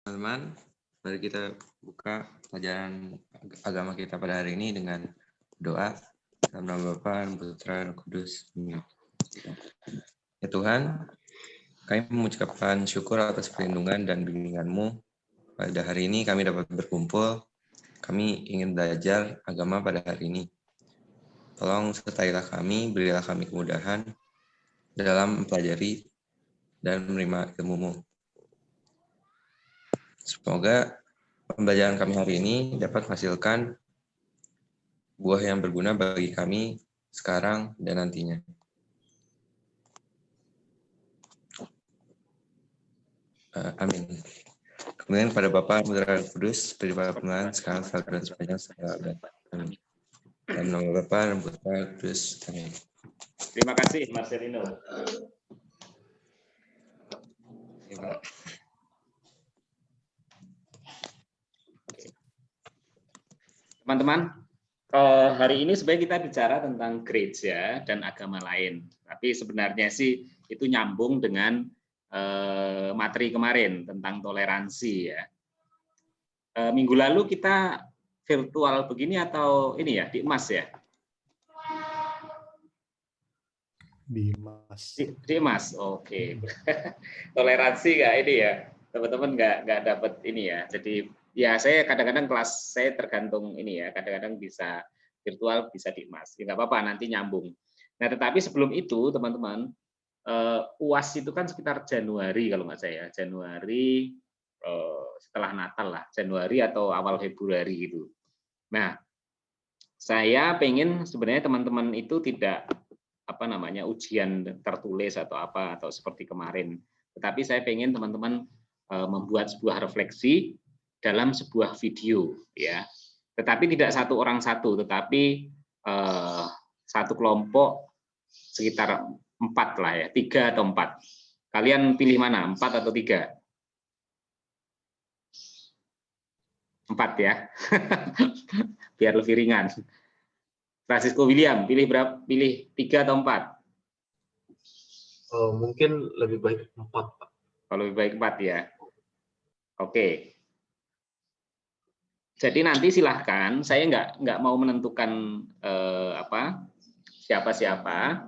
Teman-teman, mari kita buka pelajaran agama kita pada hari ini dengan doa. Dalam nama Bapa dan Putra dan Kudus. Ya Tuhan, kami mengucapkan syukur atas perlindungan dan bimbingan-Mu. Pada hari ini kami dapat berkumpul. Kami ingin belajar agama pada hari ini. Tolong sertailah kami, berilah kami kemudahan dalam mempelajari dan menerima ilmu-Mu. Semoga pembelajaran kami hari ini dapat menghasilkan buah yang berguna bagi kami sekarang dan nantinya. Amin. Kemudian kepada Bapa, Putra dan Kudus, beri perkenan sekarang dan sepanjang segala abad. Amin. Dalam nama Bapa dan Putra dan Kudus. Amin. Terima kasih, Marcelino. Ya, Pak. Teman-teman, hari ini sebenarnya kita bicara tentang gereja dan agama lain. Tapi sebenarnya sih itu nyambung dengan materi kemarin tentang toleransi ya. Minggu lalu kita virtual begini atau ini ya di emas ya? Di Mas. Di emas, oke. Toleransi nggak ini ya, teman-teman nggak dapat ini ya. Jadi ya saya kadang-kadang kelas saya tergantung ini ya, kadang-kadang bisa virtual bisa di emas. Ya, nggak apa-apa, nanti nyambung. Nah tetapi sebelum itu teman-teman, UAS itu kan sekitar Januari kalau nggak saya, Januari setelah Natal lah, Januari atau awal Februari gitu. Nah saya pengen sebenarnya teman-teman itu tidak ujian tertulis atau apa atau seperti kemarin. Tetapi saya pengen teman-teman membuat sebuah refleksi dalam sebuah video ya. Tetapi tidak satu orang satu, tetapi satu kelompok sekitar 4 lah ya, 3 atau 4. Kalian pilih mana? 4 atau 3? 4 ya. Biar lebih ringan. Francisco William, pilih berapa? Pilih 3 atau 4? Mungkin lebih baik 4, Pak. Kalau lebih baik 4 ya. Oke. Jadi nanti silahkan, saya nggak mau menentukan siapa-siapa,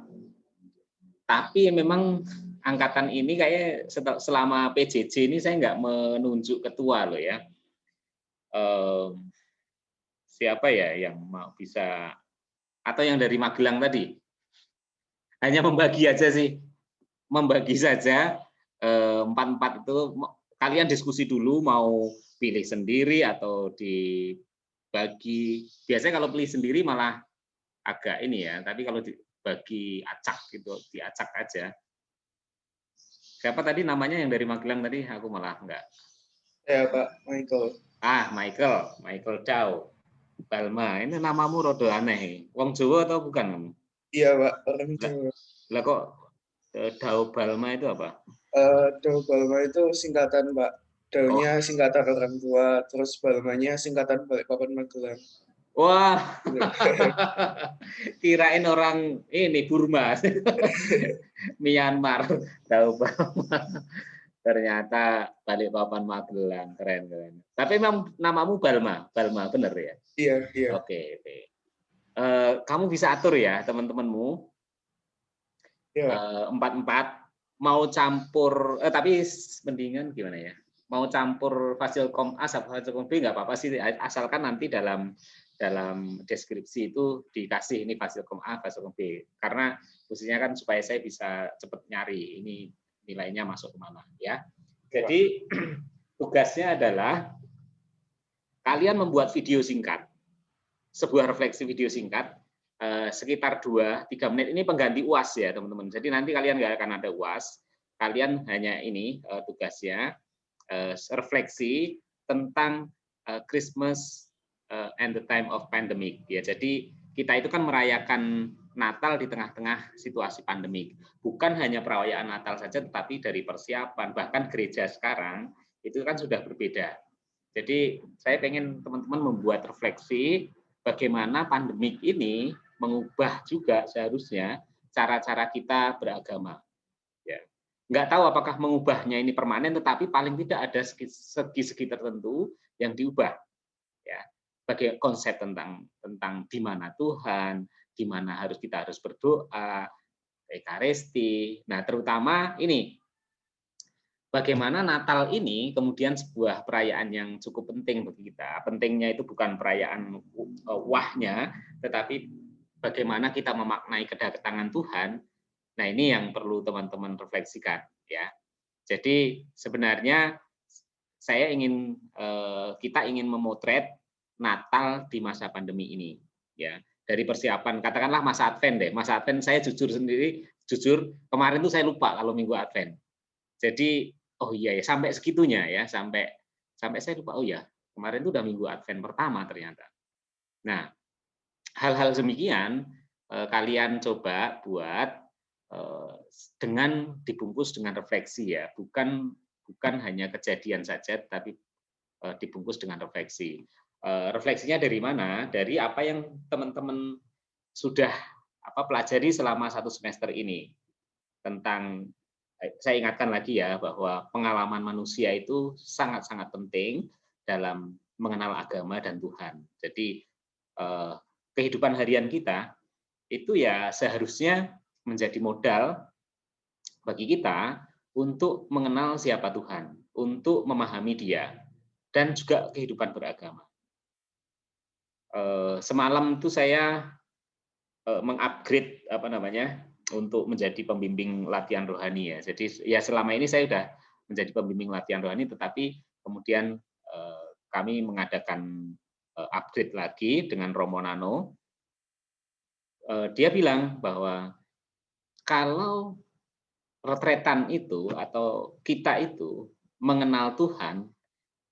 tapi memang angkatan ini kayak selama PJJ ini saya nggak menunjuk ketua loh ya. Siapa ya yang mau bisa, atau yang dari Magelang tadi? Hanya membagi aja sih. Membagi saja 4-4 itu, kalian diskusi dulu mau pilih sendiri atau dibagi. Biasanya kalau pilih sendiri malah agak ini ya, tapi kalau dibagi acak gitu, diacak aja. Siapa tadi namanya yang dari Magelang tadi? Aku malah enggak. Ya Pak, Michael. Michael Chow. Balma, ini namamu rada aneh. Wong Jawa atau bukan kamu? Iya Pak, orang Jawa. Lah kok Dao Balma itu apa? Dao Balma itu singkatan Pak. Daunya singkatan orang tua, terus Balmanya singkatan Balikpapan Magelang. Wah, kirain orang ini Burma, Myanmar, Dao Balma. Ternyata Balikpapan Magelang, keren. Tapi memang namamu Balma bener ya? Iya. Oke. Kamu bisa atur ya teman-temanmu. Iya. 4-4 mau campur, tapi mendingan gimana ya? Mau campur Fasilkom A sama Fasilkom B nggak apa-apa sih, asalkan nanti dalam deskripsi itu dikasih ini Fasilkom A, Fasilkom B. Karena fungsinya kan supaya saya bisa cepat nyari ini nilainya masuk kemana ya. Jadi tugasnya adalah kalian membuat video singkat, sebuah refleksi video singkat sekitar 2-3 menit. Ini pengganti UAS ya teman-teman. Jadi nanti kalian nggak akan ada UAS, kalian hanya ini tugasnya refleksi tentang Christmas and the time of pandemic ya. Jadi kita itu kan merayakan Natal di tengah-tengah situasi pandemik. Bukan hanya perayaan Natal saja, tetapi dari persiapan, bahkan gereja sekarang itu kan sudah berbeda. Jadi saya pengen teman-teman membuat refleksi bagaimana pandemik ini mengubah juga seharusnya cara-cara kita beragama. Ya. nggak tahu apakah mengubahnya ini permanen, tetapi paling tidak ada segi-segi tertentu yang diubah. Ya, bagi konsep tentang di mana Tuhan, di mana kita harus berdoa, Ekaristi. Nah, terutama ini bagaimana Natal ini kemudian sebuah perayaan yang cukup penting bagi kita. Pentingnya itu bukan perayaan wahnya, tetapi bagaimana kita memaknai kedatangan Tuhan. Nah, ini yang perlu teman-teman refleksikan, ya. Jadi sebenarnya kita ingin memotret Natal di masa pandemi ini, ya. Dari persiapan, katakanlah masa Advent deh. Masa Advent saya jujur kemarin tuh saya lupa kalau Minggu Advent. Jadi oh iya ya, sampai segitunya ya, sampai saya lupa, oh ya, kemarin itu udah Minggu Advent pertama ternyata. Nah, hal-hal demikian kalian coba buat dengan dibungkus dengan refleksi ya, bukan hanya kejadian saja, tapi dibungkus dengan refleksi. Refleksinya dari mana? Dari apa yang teman-teman sudah pelajari selama 1 semester ini. Tentang, saya ingatkan lagi ya, bahwa pengalaman manusia itu sangat-sangat penting dalam mengenal agama dan Tuhan. Jadi kehidupan harian kita itu ya seharusnya menjadi modal bagi kita untuk mengenal siapa Tuhan, untuk memahami Dia, dan juga kehidupan beragama. Semalam itu saya mengupgrade untuk menjadi pembimbing latihan rohani ya. Jadi ya selama ini saya sudah menjadi pembimbing latihan rohani, tetapi kemudian kami mengadakan upgrade lagi dengan Romo Nano. Dia bilang bahwa kalau retretan itu atau kita itu mengenal Tuhan,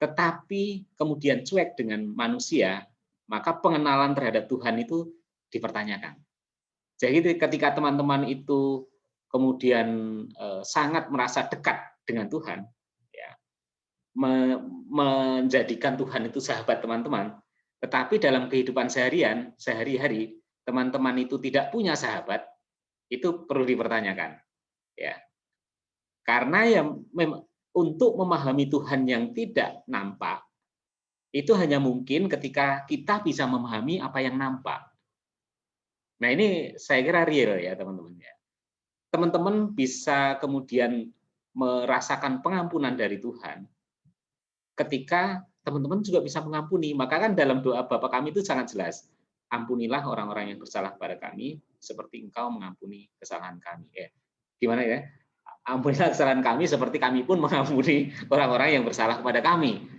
tetapi kemudian cuek dengan manusia, maka pengenalan terhadap Tuhan itu dipertanyakan. Jadi ketika teman-teman itu kemudian sangat merasa dekat dengan Tuhan, ya, menjadikan Tuhan itu sahabat teman-teman, tetapi dalam kehidupan sehari-hari, teman-teman itu tidak punya sahabat, itu perlu dipertanyakan. Ya. Karena untuk memahami Tuhan yang tidak nampak, itu hanya mungkin ketika kita bisa memahami apa yang nampak. Nah, ini saya kira real ya, teman-teman. Teman-teman bisa kemudian merasakan pengampunan dari Tuhan ketika teman-teman juga bisa mengampuni. Maka kan dalam doa Bapa kami itu sangat jelas, ampunilah orang-orang yang bersalah kepada kami seperti Engkau mengampuni kesalahan kami. Gimana ya? Ampunilah kesalahan kami seperti kami pun mengampuni orang-orang yang bersalah kepada kami.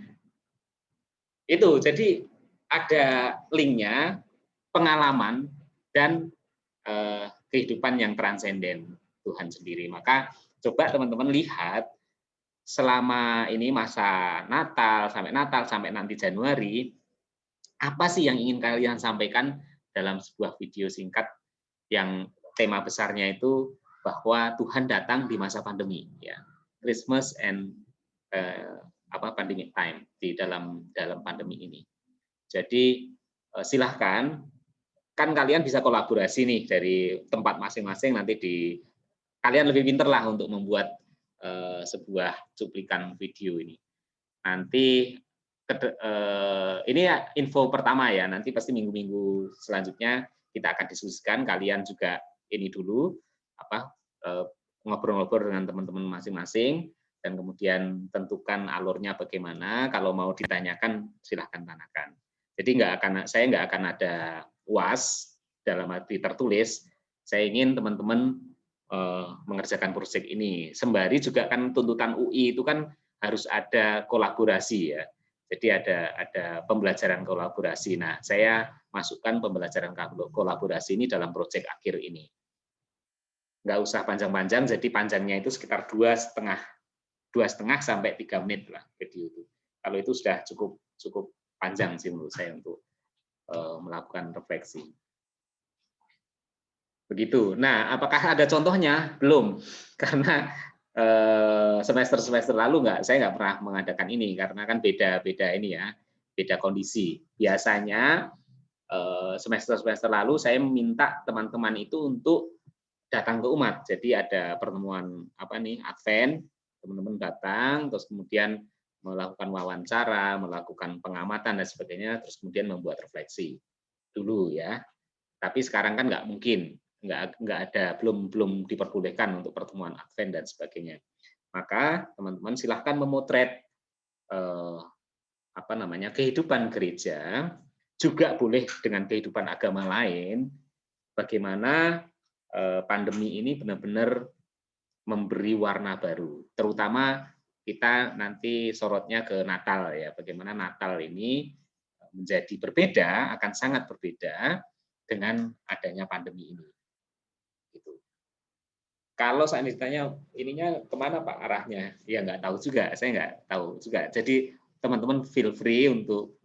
Itu, jadi ada linknya pengalaman dan kehidupan yang transenden Tuhan sendiri. Maka coba teman-teman lihat selama ini masa Natal sampai nanti Januari, apa sih yang ingin kalian sampaikan dalam sebuah video singkat yang tema besarnya itu bahwa Tuhan datang di masa pandemi, ya, Christmas and pandemic time, di dalam pandemi ini. Jadi silahkan, kan kalian bisa kolaborasi nih dari tempat masing-masing, nanti kalian lebih pinter lah untuk membuat sebuah cuplikan video ini. Nanti ini ya info pertama ya, nanti pasti minggu-minggu selanjutnya kita akan diskusikan, kalian juga ini dulu ngobrol-ngobrol dengan teman-teman masing-masing, dan kemudian tentukan alurnya bagaimana. Kalau mau ditanyakan silahkan tanyakan. Jadi saya nggak akan ada UAS dalam arti tertulis. Saya ingin teman-teman mengerjakan proyek ini. Sembari juga kan tuntutan UI itu kan harus ada kolaborasi ya. Jadi ada pembelajaran kolaborasi. Nah, saya masukkan pembelajaran kolaborasi ini dalam proyek akhir ini. Nggak usah panjang-panjang, jadi panjangnya itu sekitar 2,5 sampai 3 menit lah video itu. Kalau itu sudah cukup panjang sih menurut saya untuk melakukan refleksi. Begitu. Nah, apakah ada contohnya? Belum, karena semester lalu saya nggak pernah mengadakan ini karena kan beda ini ya, beda kondisi. Biasanya semester lalu saya meminta teman-teman itu untuk datang ke umat. Jadi ada pertemuan Advent, teman-teman datang, terus kemudian melakukan wawancara, melakukan pengamatan dan sebagainya, terus kemudian membuat refleksi dulu ya. Tapi sekarang kan nggak mungkin, nggak ada, belum diperbolehkan untuk pertemuan Advent dan sebagainya. Maka teman-teman silahkan memotret kehidupan gereja, juga boleh dengan kehidupan agama lain, bagaimana pandemi ini benar-benar memberi warna baru. Terutama kita nanti sorotnya ke Natal ya, bagaimana Natal ini menjadi berbeda, akan sangat berbeda dengan adanya pandemi ini. Gitu. Kalau saya ditanya ininya kemana Pak arahnya, ya nggak tahu juga, saya nggak tahu juga. Jadi teman-teman feel free untuk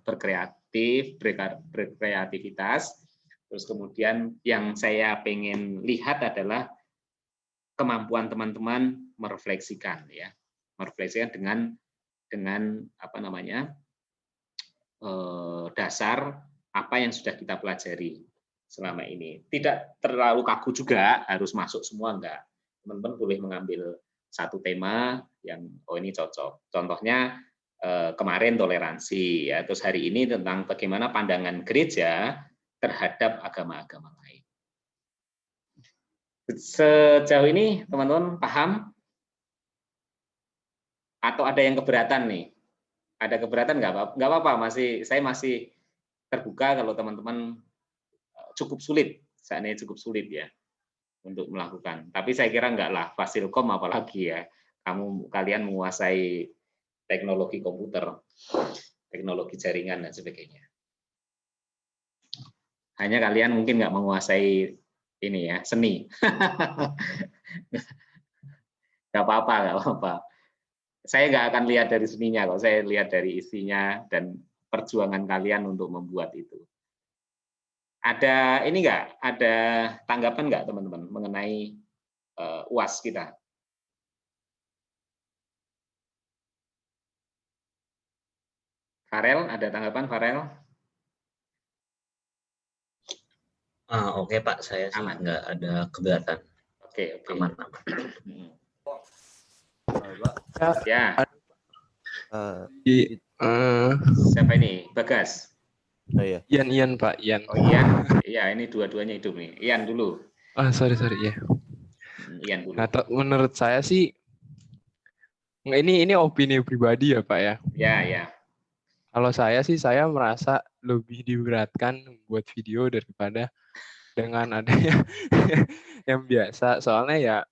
berkreativitas. Terus kemudian yang saya pengen lihat adalah kemampuan teman-teman merefleksikan ya, merefleksikan dengan dasar apa yang sudah kita pelajari selama ini. Tidak terlalu kaku juga harus masuk semua, enggak. Teman-teman boleh mengambil satu tema yang ini cocok. Contohnya kemarin toleransi ya, terus hari ini tentang bagaimana pandangan gereja terhadap agama-agama lain. Sejauh ini teman-teman paham? Atau ada yang keberatan nih? Ada keberatan nggak apa-apa, saya masih terbuka kalau teman-teman cukup sulit, saat ini cukup sulit ya untuk melakukan. Tapi saya kira enggak lah, Fasilkom apalagi ya, kalian menguasai teknologi komputer, teknologi jaringan dan sebagainya. Hanya kalian mungkin nggak menguasai ini ya, seni. Nggak apa-apa. Saya nggak akan lihat dari seninya kok, saya lihat dari isinya dan perjuangan kalian untuk membuat itu. Ada ini nggak? Ada tanggapan nggak teman-teman mengenai UAS kita? Farel, ada tanggapan Farel? Oke Pak, saya sih nggak ada keberatan. Oke. Aman. Ya. Siapa ini? Bagas. Iya. Ian Pak, Ian. Oh Ian, iya ini dua-duanya hidup nih. Ian dulu. Sorry ya. Ian dulu. Menurut saya sih, ini opini pribadi ya Pak ya. Ya. Kalau saya sih, saya merasa lebih diberatkan buat video daripada dengan adanya yang biasa. Soalnya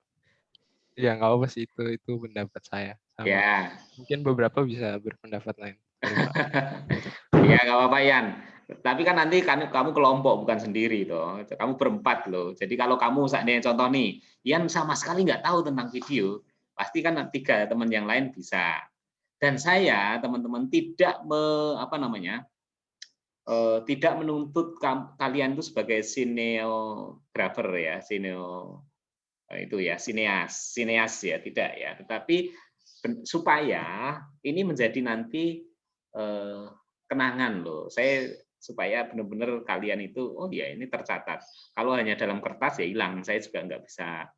ya nggak apa sih, itu pendapat saya. Ya. Mungkin beberapa bisa berpendapat lain. Ya nggak apa-apa Ian. Tapi kan nanti kamu kelompok bukan sendiri toh. Kamu berempat loh. Jadi kalau kamu saatnya contoh nih, Ian sama sekali nggak tahu tentang video, pasti kan 3 teman yang lain bisa. Dan saya teman-teman tidak tidak menuntut kalian itu sebagai sineografer ya, sineas ya, tidak ya. Tetapi supaya ini menjadi nanti kenangan loh. Supaya benar-benar kalian itu ini tercatat. Kalau hanya dalam kertas ya hilang. Saya juga nggak bisa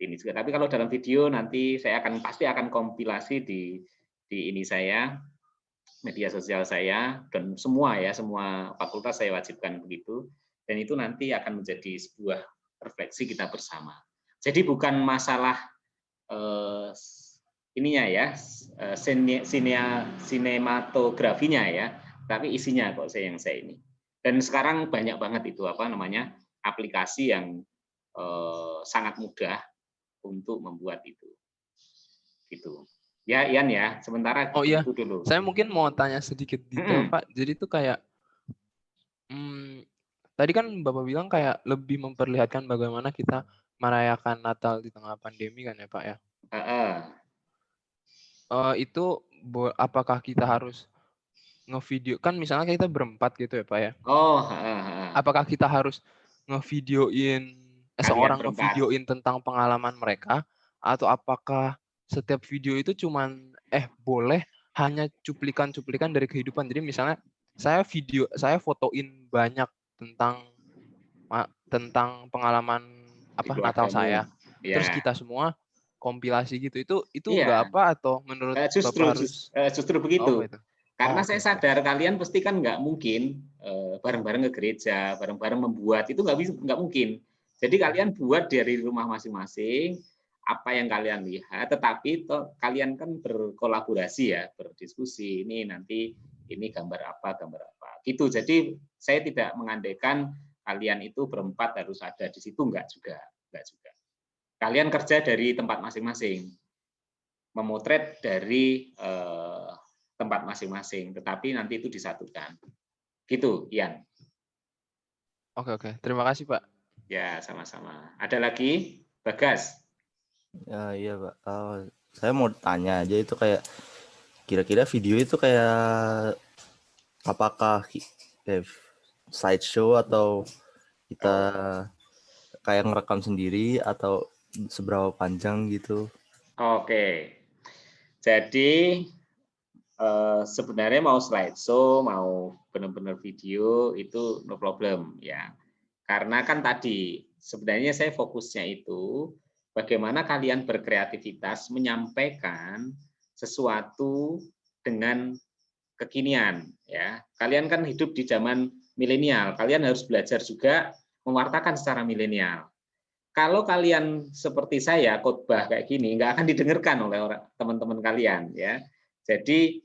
ini juga. Tapi kalau dalam video nanti saya pasti akan kompilasi di ini saya, media sosial saya, dan semua fakultas saya wajibkan begitu. Dan itu nanti akan menjadi sebuah refleksi kita bersama. Jadi bukan masalah ininya ya, sinematografinya ya, tapi isinya kok saya ini. Dan sekarang banyak banget itu aplikasi yang sangat mudah untuk membuat itu. Gitu. Ya Ian ya, sementara iya. itu dulu. Saya mungkin mau tanya sedikit detail Pak. Jadi itu kayak tadi kan Bapak bilang kayak lebih memperlihatkan bagaimana kita merayakan Natal di tengah pandemi kan ya Pak ya. Itu apakah kita harus ngevideo, kan misalnya kita berempat gitu ya Pak ya. Apakah kita harus ngevideoin seorang ngevideoin tentang pengalaman mereka, atau apakah setiap video itu cuman boleh hanya cuplikan-cuplikan dari kehidupan. Jadi misalnya saya fotoin banyak tentang pengalaman Natal saya. Ya. Terus kita semua kompilasi gitu. Itu Iya. nggak apa atau menurut Bapak harus justru begitu. gitu? Karena saya sadar kalian pasti kan nggak mungkin bareng-bareng ke gereja, bareng-bareng membuat, itu nggak mungkin. Jadi kalian buat dari rumah masing-masing apa yang kalian lihat, tetapi kalian kan berkolaborasi ya, berdiskusi. Ini nanti ini gambar apa gitu. Jadi saya tidak mengandaikan kalian itu berempat harus ada di situ, enggak juga. Kalian kerja dari tempat masing-masing, memotret dari tempat masing-masing, tetapi nanti itu disatukan. Gitu, Ian. Oke. Terima kasih, Pak. Ya, sama-sama. Ada lagi? Bagas. Ya, iya, Pak. Saya mau tanya aja, itu kayak kira-kira video itu kayak apakah slideshow atau kita kayak ngerekam sendiri atau seberapa panjang gitu? Oke. Jadi sebenarnya mau slideshow, mau benar-benar video itu no problem ya. Karena kan tadi sebenarnya saya fokusnya itu bagaimana kalian berkreativitas menyampaikan sesuatu dengan kekinian ya. Kalian kan hidup di zaman milenial, kalian harus belajar juga mewartakan secara milenial. Kalau kalian seperti saya khotbah kayak gini nggak akan didengarkan oleh teman-teman kalian ya. Jadi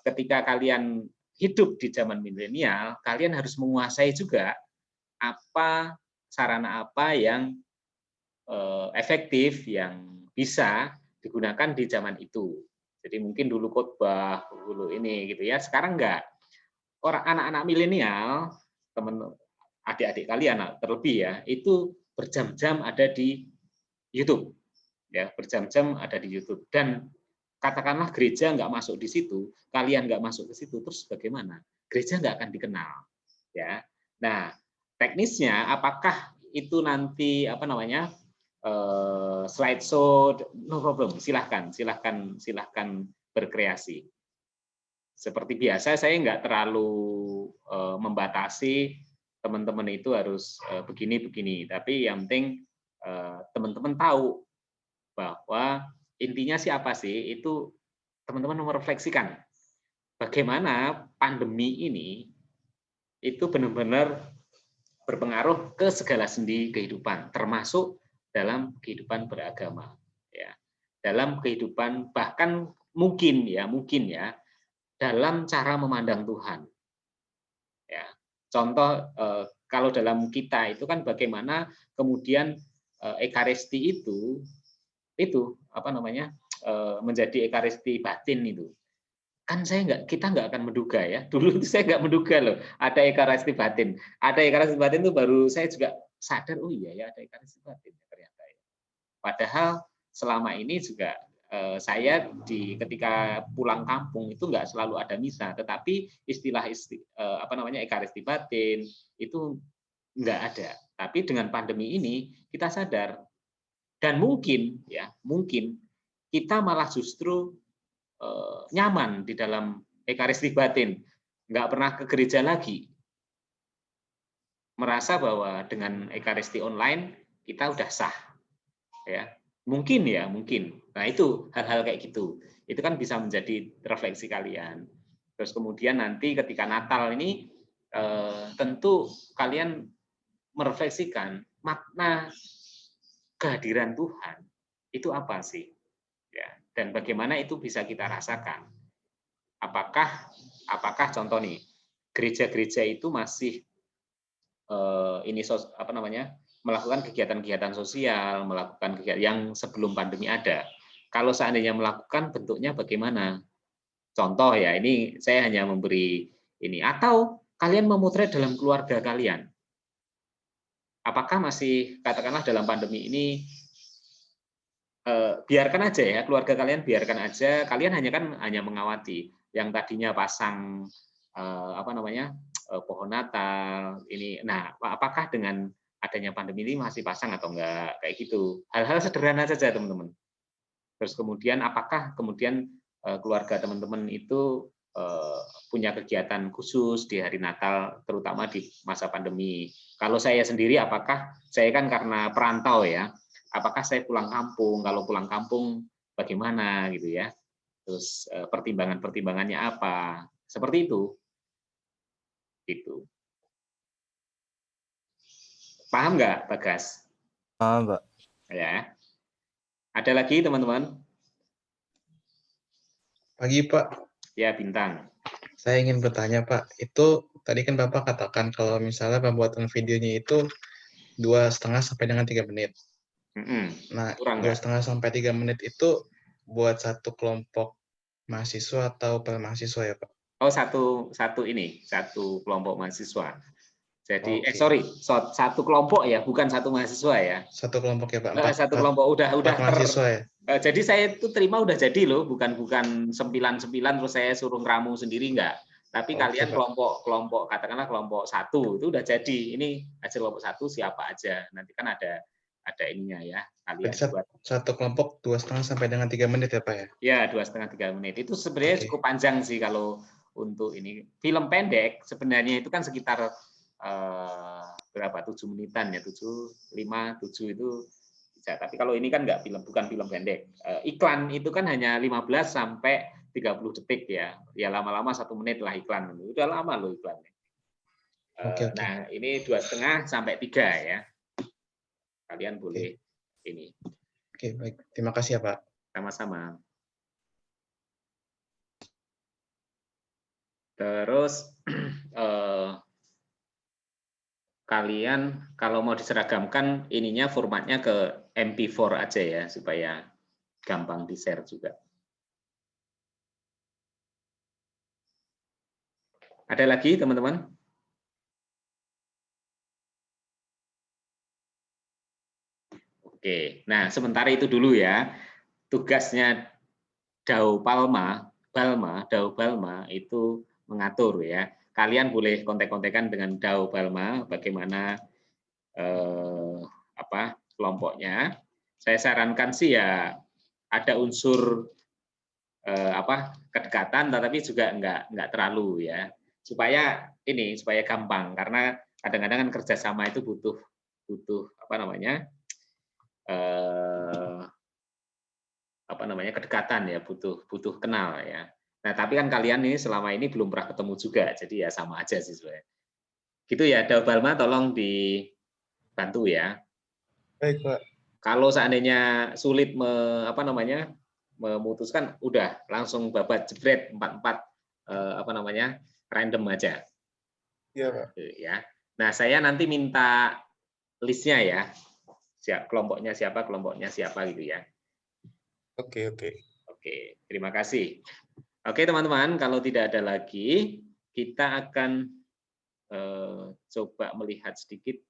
ketika kalian hidup di zaman milenial, kalian harus menguasai juga sarana apa yang efektif yang bisa digunakan di zaman itu. Jadi mungkin dulu khotbah, dulu ini gitu ya. Sekarang enggak. Orang anak-anak milenial, teman adik-adik kalian terlebih ya, itu berjam-jam ada di YouTube. Ya, berjam-jam ada di YouTube. Dan katakanlah gereja nggak masuk di situ, kalian nggak masuk ke situ, terus bagaimana? Gereja nggak akan dikenal. Ya. Nah, teknisnya apakah itu nanti slideshow, no problem, silahkan berkreasi. Seperti biasa saya nggak terlalu membatasi teman-teman itu harus begini, tapi yang penting teman-teman tahu bahwa intinya apa sih, itu teman-teman merefleksikan bagaimana pandemi ini itu benar-benar berpengaruh ke segala sendi kehidupan, termasuk dalam kehidupan beragama, ya, dalam kehidupan bahkan mungkin ya dalam cara memandang Tuhan. Ya, contoh kalau dalam kita itu kan bagaimana kemudian ekaristi itu menjadi ekaristi batin itu. Kan kita nggak akan menduga ya. Dulu saya nggak menduga loh ada ekaristi batin. Ada ekaristi batin itu baru saya juga sadar, oh iya ya ada ekaristi batin ternyata ya. Padahal selama ini juga saya ketika pulang kampung itu nggak selalu ada misa, tetapi istilah ekaristi batin itu nggak ada. Tapi dengan pandemi ini kita sadar, dan mungkin kita malah justru nyaman di dalam ekaristi batin, nggak pernah ke gereja lagi, merasa bahwa dengan ekaristi online kita udah sah, ya mungkin. Nah itu hal-hal kayak gitu, itu kan bisa menjadi refleksi kalian. Terus kemudian nanti ketika Natal ini tentu kalian merefleksikan makna kehadiran Tuhan itu apa sih, ya, dan bagaimana itu bisa kita rasakan. Apakah contoh nih gereja-gereja itu masih melakukan kegiatan-kegiatan sosial, melakukan kegiatan yang sebelum pandemi ada. Kalau seandainya melakukan, bentuknya bagaimana? Contoh ya, ini saya hanya memberi ini. Atau kalian memotret dalam keluarga kalian. Apakah masih, katakanlah dalam pandemi ini, biarkan aja ya, keluarga kalian biarkan aja, kalian hanya mengawati. Yang tadinya pasang pohon Natal ini. Nah, apakah dengan adanya pandemi ini masih pasang atau enggak, kayak gitu. Hal-hal sederhana saja, teman-teman. Terus kemudian apakah kemudian keluarga teman-teman itu punya kegiatan khusus di hari Natal, terutama di masa pandemi. Kalau saya sendiri, apakah saya kan karena perantau ya, apakah saya pulang kampung? Kalau pulang kampung bagaimana gitu ya? Terus pertimbangannya apa? Seperti itu. Gitu. Paham nggak, Bagas? Paham, Pak. Ya. Ada lagi teman-teman? Pagi, Pak. Ya, Bintang. Saya ingin bertanya, Pak. Itu tadi kan Bapak katakan kalau misalnya pembuatan videonya itu 2,5 sampai dengan 3 menit. Nah, 2,5 sampai 3 menit itu buat satu kelompok mahasiswa atau mahasiswa ya, Pak? Oh, satu kelompok mahasiswa. Jadi, satu kelompok ya, bukan satu mahasiswa ya. Satu kelompok ya, Pak. Satu kelompok udah mahasiswa ya. Jadi saya itu terima udah jadi loh, bukan 9 terus saya suruh ngeramu sendiri enggak. Tapi kalian kelompok katakanlah kelompok 1 itu udah jadi. Ini hasil kelompok 1 siapa aja. Nanti kan ada ininya ya. Kalian buat satu kelompok 2,5 sampai dengan 3 menit ya, Pak ya. Ya, 2,5-3 menit. Itu sebenarnya cukup panjang sih kalau untuk ini. Film pendek sebenarnya itu kan sekitar berapa? 7 menitan ya, 7 itu bisa. Tapi kalau ini kan bukan film pendek. Iklan itu kan hanya 15 sampai 30 detik ya. Ya lama-lama 1 menit lah iklan. Udah lama loh iklannya. Nah, ini 2,5 sampai 3 ya. Kalian boleh ini. Oke, baik. Terima kasih ya, Pak. Sama-sama. Terus kalian kalau mau diseragamkan ininya formatnya ke MP4 aja ya supaya gampang di-share juga. Ada lagi teman-teman? Oke, nah sementara itu dulu ya. Tugasnya Dao Balma itu mengatur ya. Kalian boleh kontek-kontekan dengan Dao Balma bagaimana kelompoknya. Saya sarankan sih ya ada unsur kedekatan, tetapi juga enggak terlalu ya. Supaya gampang karena kadang-kadang kan kerjasama itu butuh kedekatan ya, butuh kenal ya. Nah, tapi kan kalian ini selama ini belum pernah ketemu juga, jadi ya sama aja sih sebenarnya. Gitu ya, Dao Balma tolong dibantu ya. Baik, Pak. Kalau seandainya sulit memutuskan, udah langsung babat jebret 4 random aja. Iya, Pak. Ya. Nah, saya nanti minta listnya ya. Kelompoknya siapa gitu ya. Oke. Oke, terima kasih. Oke teman-teman, kalau tidak ada lagi, kita akan coba melihat sedikit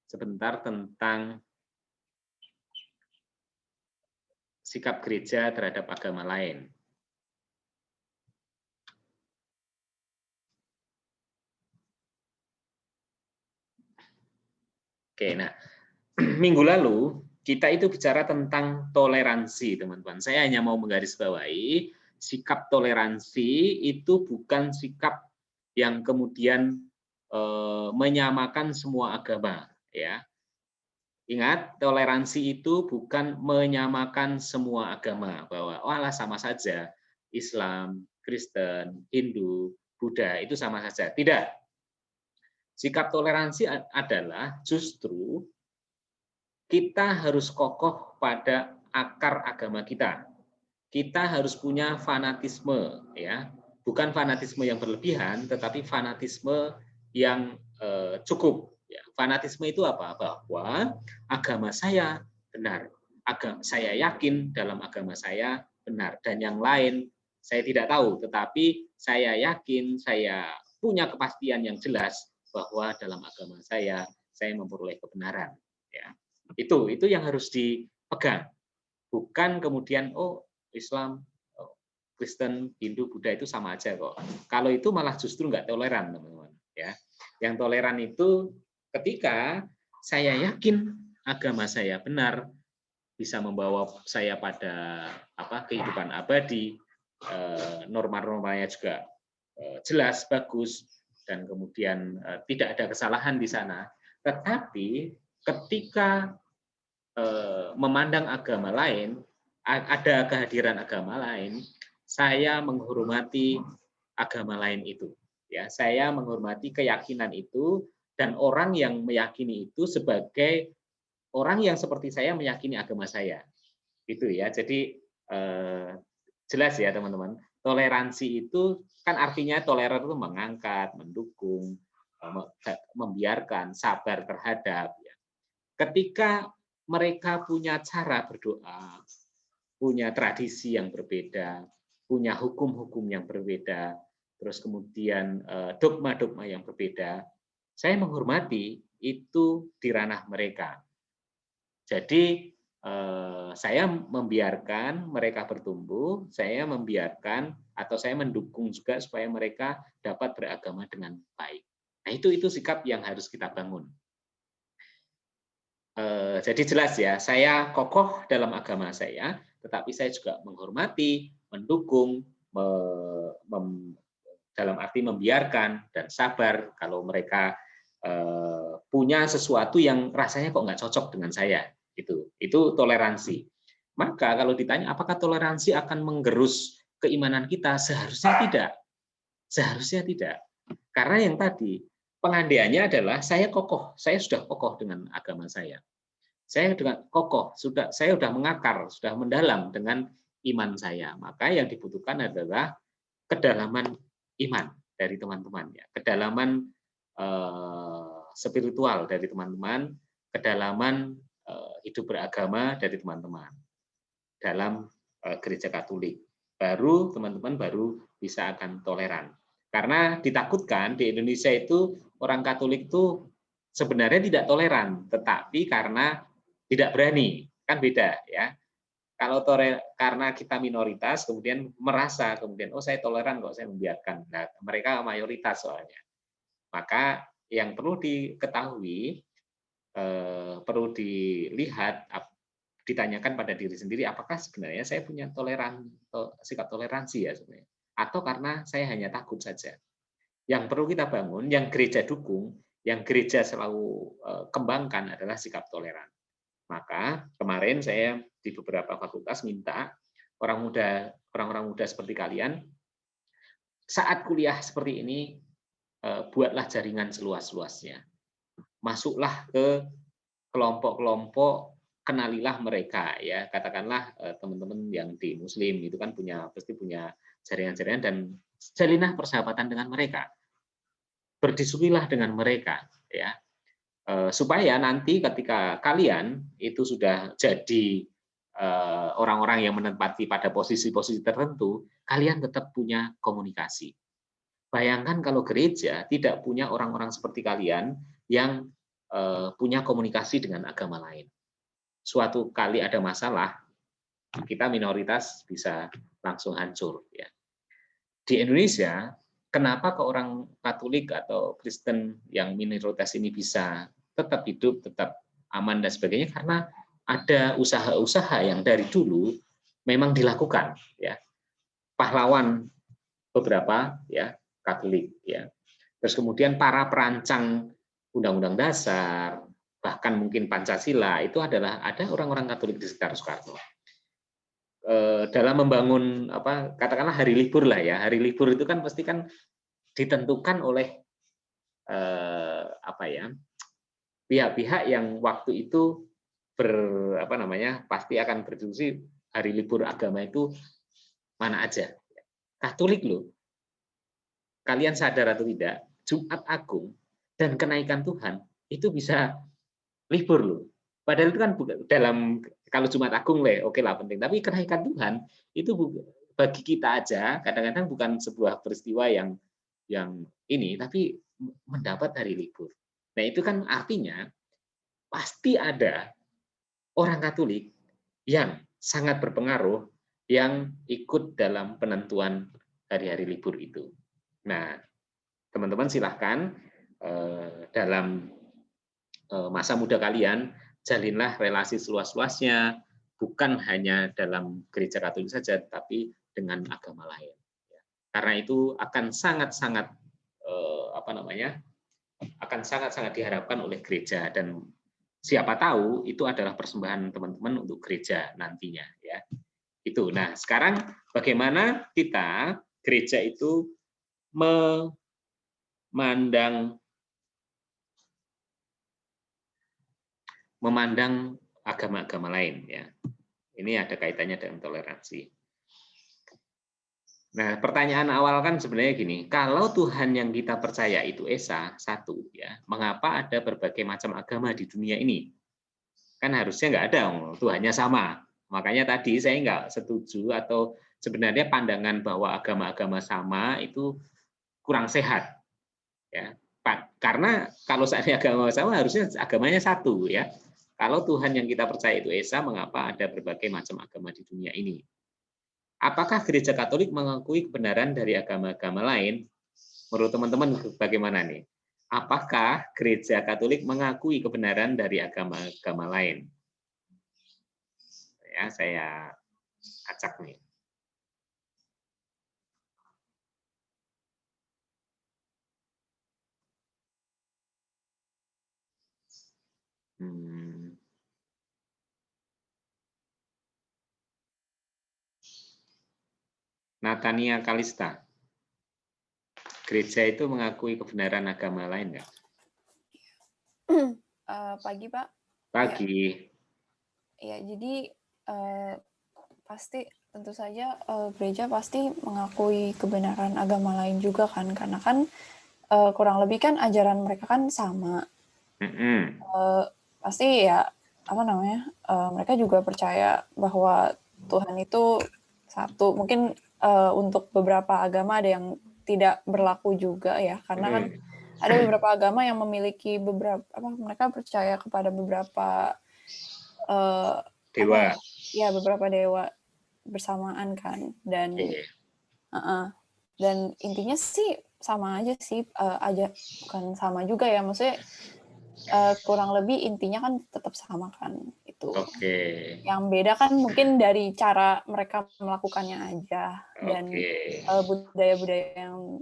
sebentar tentang sikap gereja terhadap agama lain. Oke, nah minggu lalu kita itu bicara tentang toleransi, teman-teman. Saya hanya mau menggarisbawahi sikap toleransi itu bukan sikap yang kemudian menyamakan semua agama, ya. Ingat, toleransi itu bukan menyamakan semua agama, bahwa sama saja, Islam, Kristen, Hindu, Buddha itu sama saja. Tidak. Sikap toleransi adalah justru kita harus kokoh pada akar agama kita. Kita harus punya fanatisme, ya, bukan fanatisme yang berlebihan, tetapi fanatisme yang cukup. Ya. Fanatisme itu apa? Bahwa agama saya benar, saya yakin dalam agama saya benar, dan yang lain saya tidak tahu, tetapi saya yakin, saya punya kepastian yang jelas bahwa dalam agama saya memperoleh kebenaran. Ya. Itu yang harus dipegang, bukan kemudian Islam, Kristen, Hindu, Buddha itu sama aja kok. Kalau itu malah justru nggak toleran, teman-teman. Ya, yang toleran itu ketika saya yakin agama saya benar, bisa membawa saya pada kehidupan abadi, norma-normanya juga jelas, bagus, dan kemudian tidak ada kesalahan di sana. Tetapi ketika memandang agama lain, ada kehadiran agama lain, saya menghormati agama lain itu. Ya, saya menghormati keyakinan itu dan orang yang meyakini itu sebagai orang yang seperti saya meyakini agama saya. Itu ya. Jadi jelas ya teman-teman. Toleransi itu kan artinya toleran itu mengangkat, mendukung, membiarkan, sabar terhadap. Ya. Ketika mereka punya cara berdoa, punya tradisi yang berbeda, punya hukum-hukum yang berbeda, terus kemudian dogma-dogma yang berbeda, saya menghormati itu di ranah mereka. Jadi saya membiarkan mereka bertumbuh, saya membiarkan atau saya mendukung juga supaya mereka dapat beragama dengan baik. Nah, itu sikap yang harus kita bangun. Jadi jelas ya, saya kokoh dalam agama saya, tetapi saya juga menghormati, mendukung, dalam arti membiarkan dan sabar kalau mereka punya sesuatu yang rasanya kok nggak cocok dengan saya. Itu toleransi. Maka kalau ditanya apakah toleransi akan menggerus keimanan kita, seharusnya tidak. Seharusnya tidak. Karena yang tadi pengandaiannya adalah saya sudah kokoh dengan agama saya. Saya dengan kokoh, saya sudah mengakar, sudah mendalam dengan iman saya. Maka yang dibutuhkan adalah kedalaman iman dari teman-teman, ya. Kedalaman spiritual dari teman-teman, kedalaman hidup beragama dari teman-teman dalam gereja Katolik. Baru teman-teman bisa akan toleran. Karena ditakutkan di Indonesia itu orang Katolik itu sebenarnya tidak toleran, tetapi karena tidak berani, kan beda ya. Kalau karena kita minoritas, kemudian merasa kemudian saya toleran kok, saya membiarkan. Nah, mereka mayoritas soalnya. Maka yang perlu diketahui, perlu dilihat, ditanyakan pada diri sendiri, apakah sebenarnya saya punya sikap toleransi ya sebenarnya, atau karena saya hanya takut saja. Yang perlu kita bangun, yang gereja dukung, yang gereja selalu kembangkan adalah sikap toleran. Maka kemarin saya di beberapa fakultas minta orang-orang muda seperti kalian, saat kuliah seperti ini, buatlah jaringan seluas-luasnya. Masuklah ke kelompok-kelompok, kenalilah mereka, ya. Katakanlah teman-teman yang di Muslim itu kan pasti punya jaringan-jaringan, dan jalinlah persahabatan dengan mereka. Berdiskusilah dengan mereka, ya. Supaya nanti ketika kalian itu sudah jadi orang-orang yang menempati pada posisi-posisi tertentu, kalian tetap punya komunikasi. Bayangkan kalau gereja tidak punya orang-orang seperti kalian yang punya komunikasi dengan agama lain. Suatu kali ada masalah, kita minoritas bisa langsung hancur. Ya. Di Indonesia, kenapa ke orang Katolik atau Kristen yang minoritas ini bisa tetap hidup, tetap aman dan sebagainya? Karena ada usaha-usaha yang dari dulu memang dilakukan, ya. Pahlawan beberapa, ya, Katolik, ya. Terus kemudian para perancang Undang-Undang Dasar, bahkan mungkin Pancasila, itu ada orang-orang Katolik di sekitar Soekarno. Dalam membangun katakanlah hari libur lah, ya. Hari libur itu kan pasti kan ditentukan oleh pihak-pihak yang waktu itu pasti akan berdiskusi hari libur agama itu mana aja. Katolik loh. Kalian sadar atau tidak, Jumat Agung dan kenaikan Tuhan itu bisa libur loh. Padahal itu kan kalau Jumat Agung oke lah penting, tapi kenaikan Tuhan itu bagi kita aja kadang-kadang bukan sebuah peristiwa yang ini, tapi mendapat hari libur. Nah, itu kan artinya pasti ada orang Katolik yang sangat berpengaruh yang ikut dalam penentuan hari-hari libur itu. Nah, teman-teman silahkan dalam masa muda kalian jalinlah relasi seluas-luasnya, bukan hanya dalam gereja Katolik saja, tapi dengan agama lain. Karena itu akan sangat-sangat akan sangat-sangat diharapkan oleh gereja, dan siapa tahu itu adalah persembahan teman-teman untuk gereja nantinya, ya. Itu. Nah, sekarang bagaimana kita gereja itu memandang agama-agama lain, ya. Ini ada kaitannya dengan toleransi. Nah, pertanyaan awal kan sebenarnya gini, kalau Tuhan yang kita percaya itu Esa, satu, ya, mengapa ada berbagai macam agama di dunia ini? Kan harusnya nggak ada, Tuhannya sama. Makanya tadi saya nggak setuju, atau sebenarnya pandangan bahwa agama-agama sama itu kurang sehat. Ya, karena kalau seandainya agama sama, harusnya agamanya satu, ya. Kalau Tuhan yang kita percaya itu Esa, mengapa ada berbagai macam agama di dunia ini? Apakah gereja Katolik mengakui kebenaran dari agama-agama lain? Menurut teman-teman bagaimana nih? Apakah gereja Katolik mengakui kebenaran dari agama-agama lain? Ya, saya acak nih. Natania Kalista. Gereja itu mengakui kebenaran agama lain nggak? Pagi, Pak. Pagi. Ya, jadi pasti tentu saja gereja pasti mengakui kebenaran agama lain juga kan, karena kan kurang lebih kan ajaran mereka kan sama. Pasti ya mereka juga percaya bahwa Tuhan itu satu. Mungkin untuk beberapa agama ada yang tidak berlaku juga ya, karena kan ada beberapa agama yang memiliki beberapa mereka percaya kepada beberapa dewa. Beberapa dewa bersamaan kan, dan dan intinya sih sama aja sih, bukan sama juga ya, maksudnya kurang lebih intinya kan tetap sama kan itu. Yang beda kan mungkin dari cara mereka melakukannya aja, dan budaya-budaya yang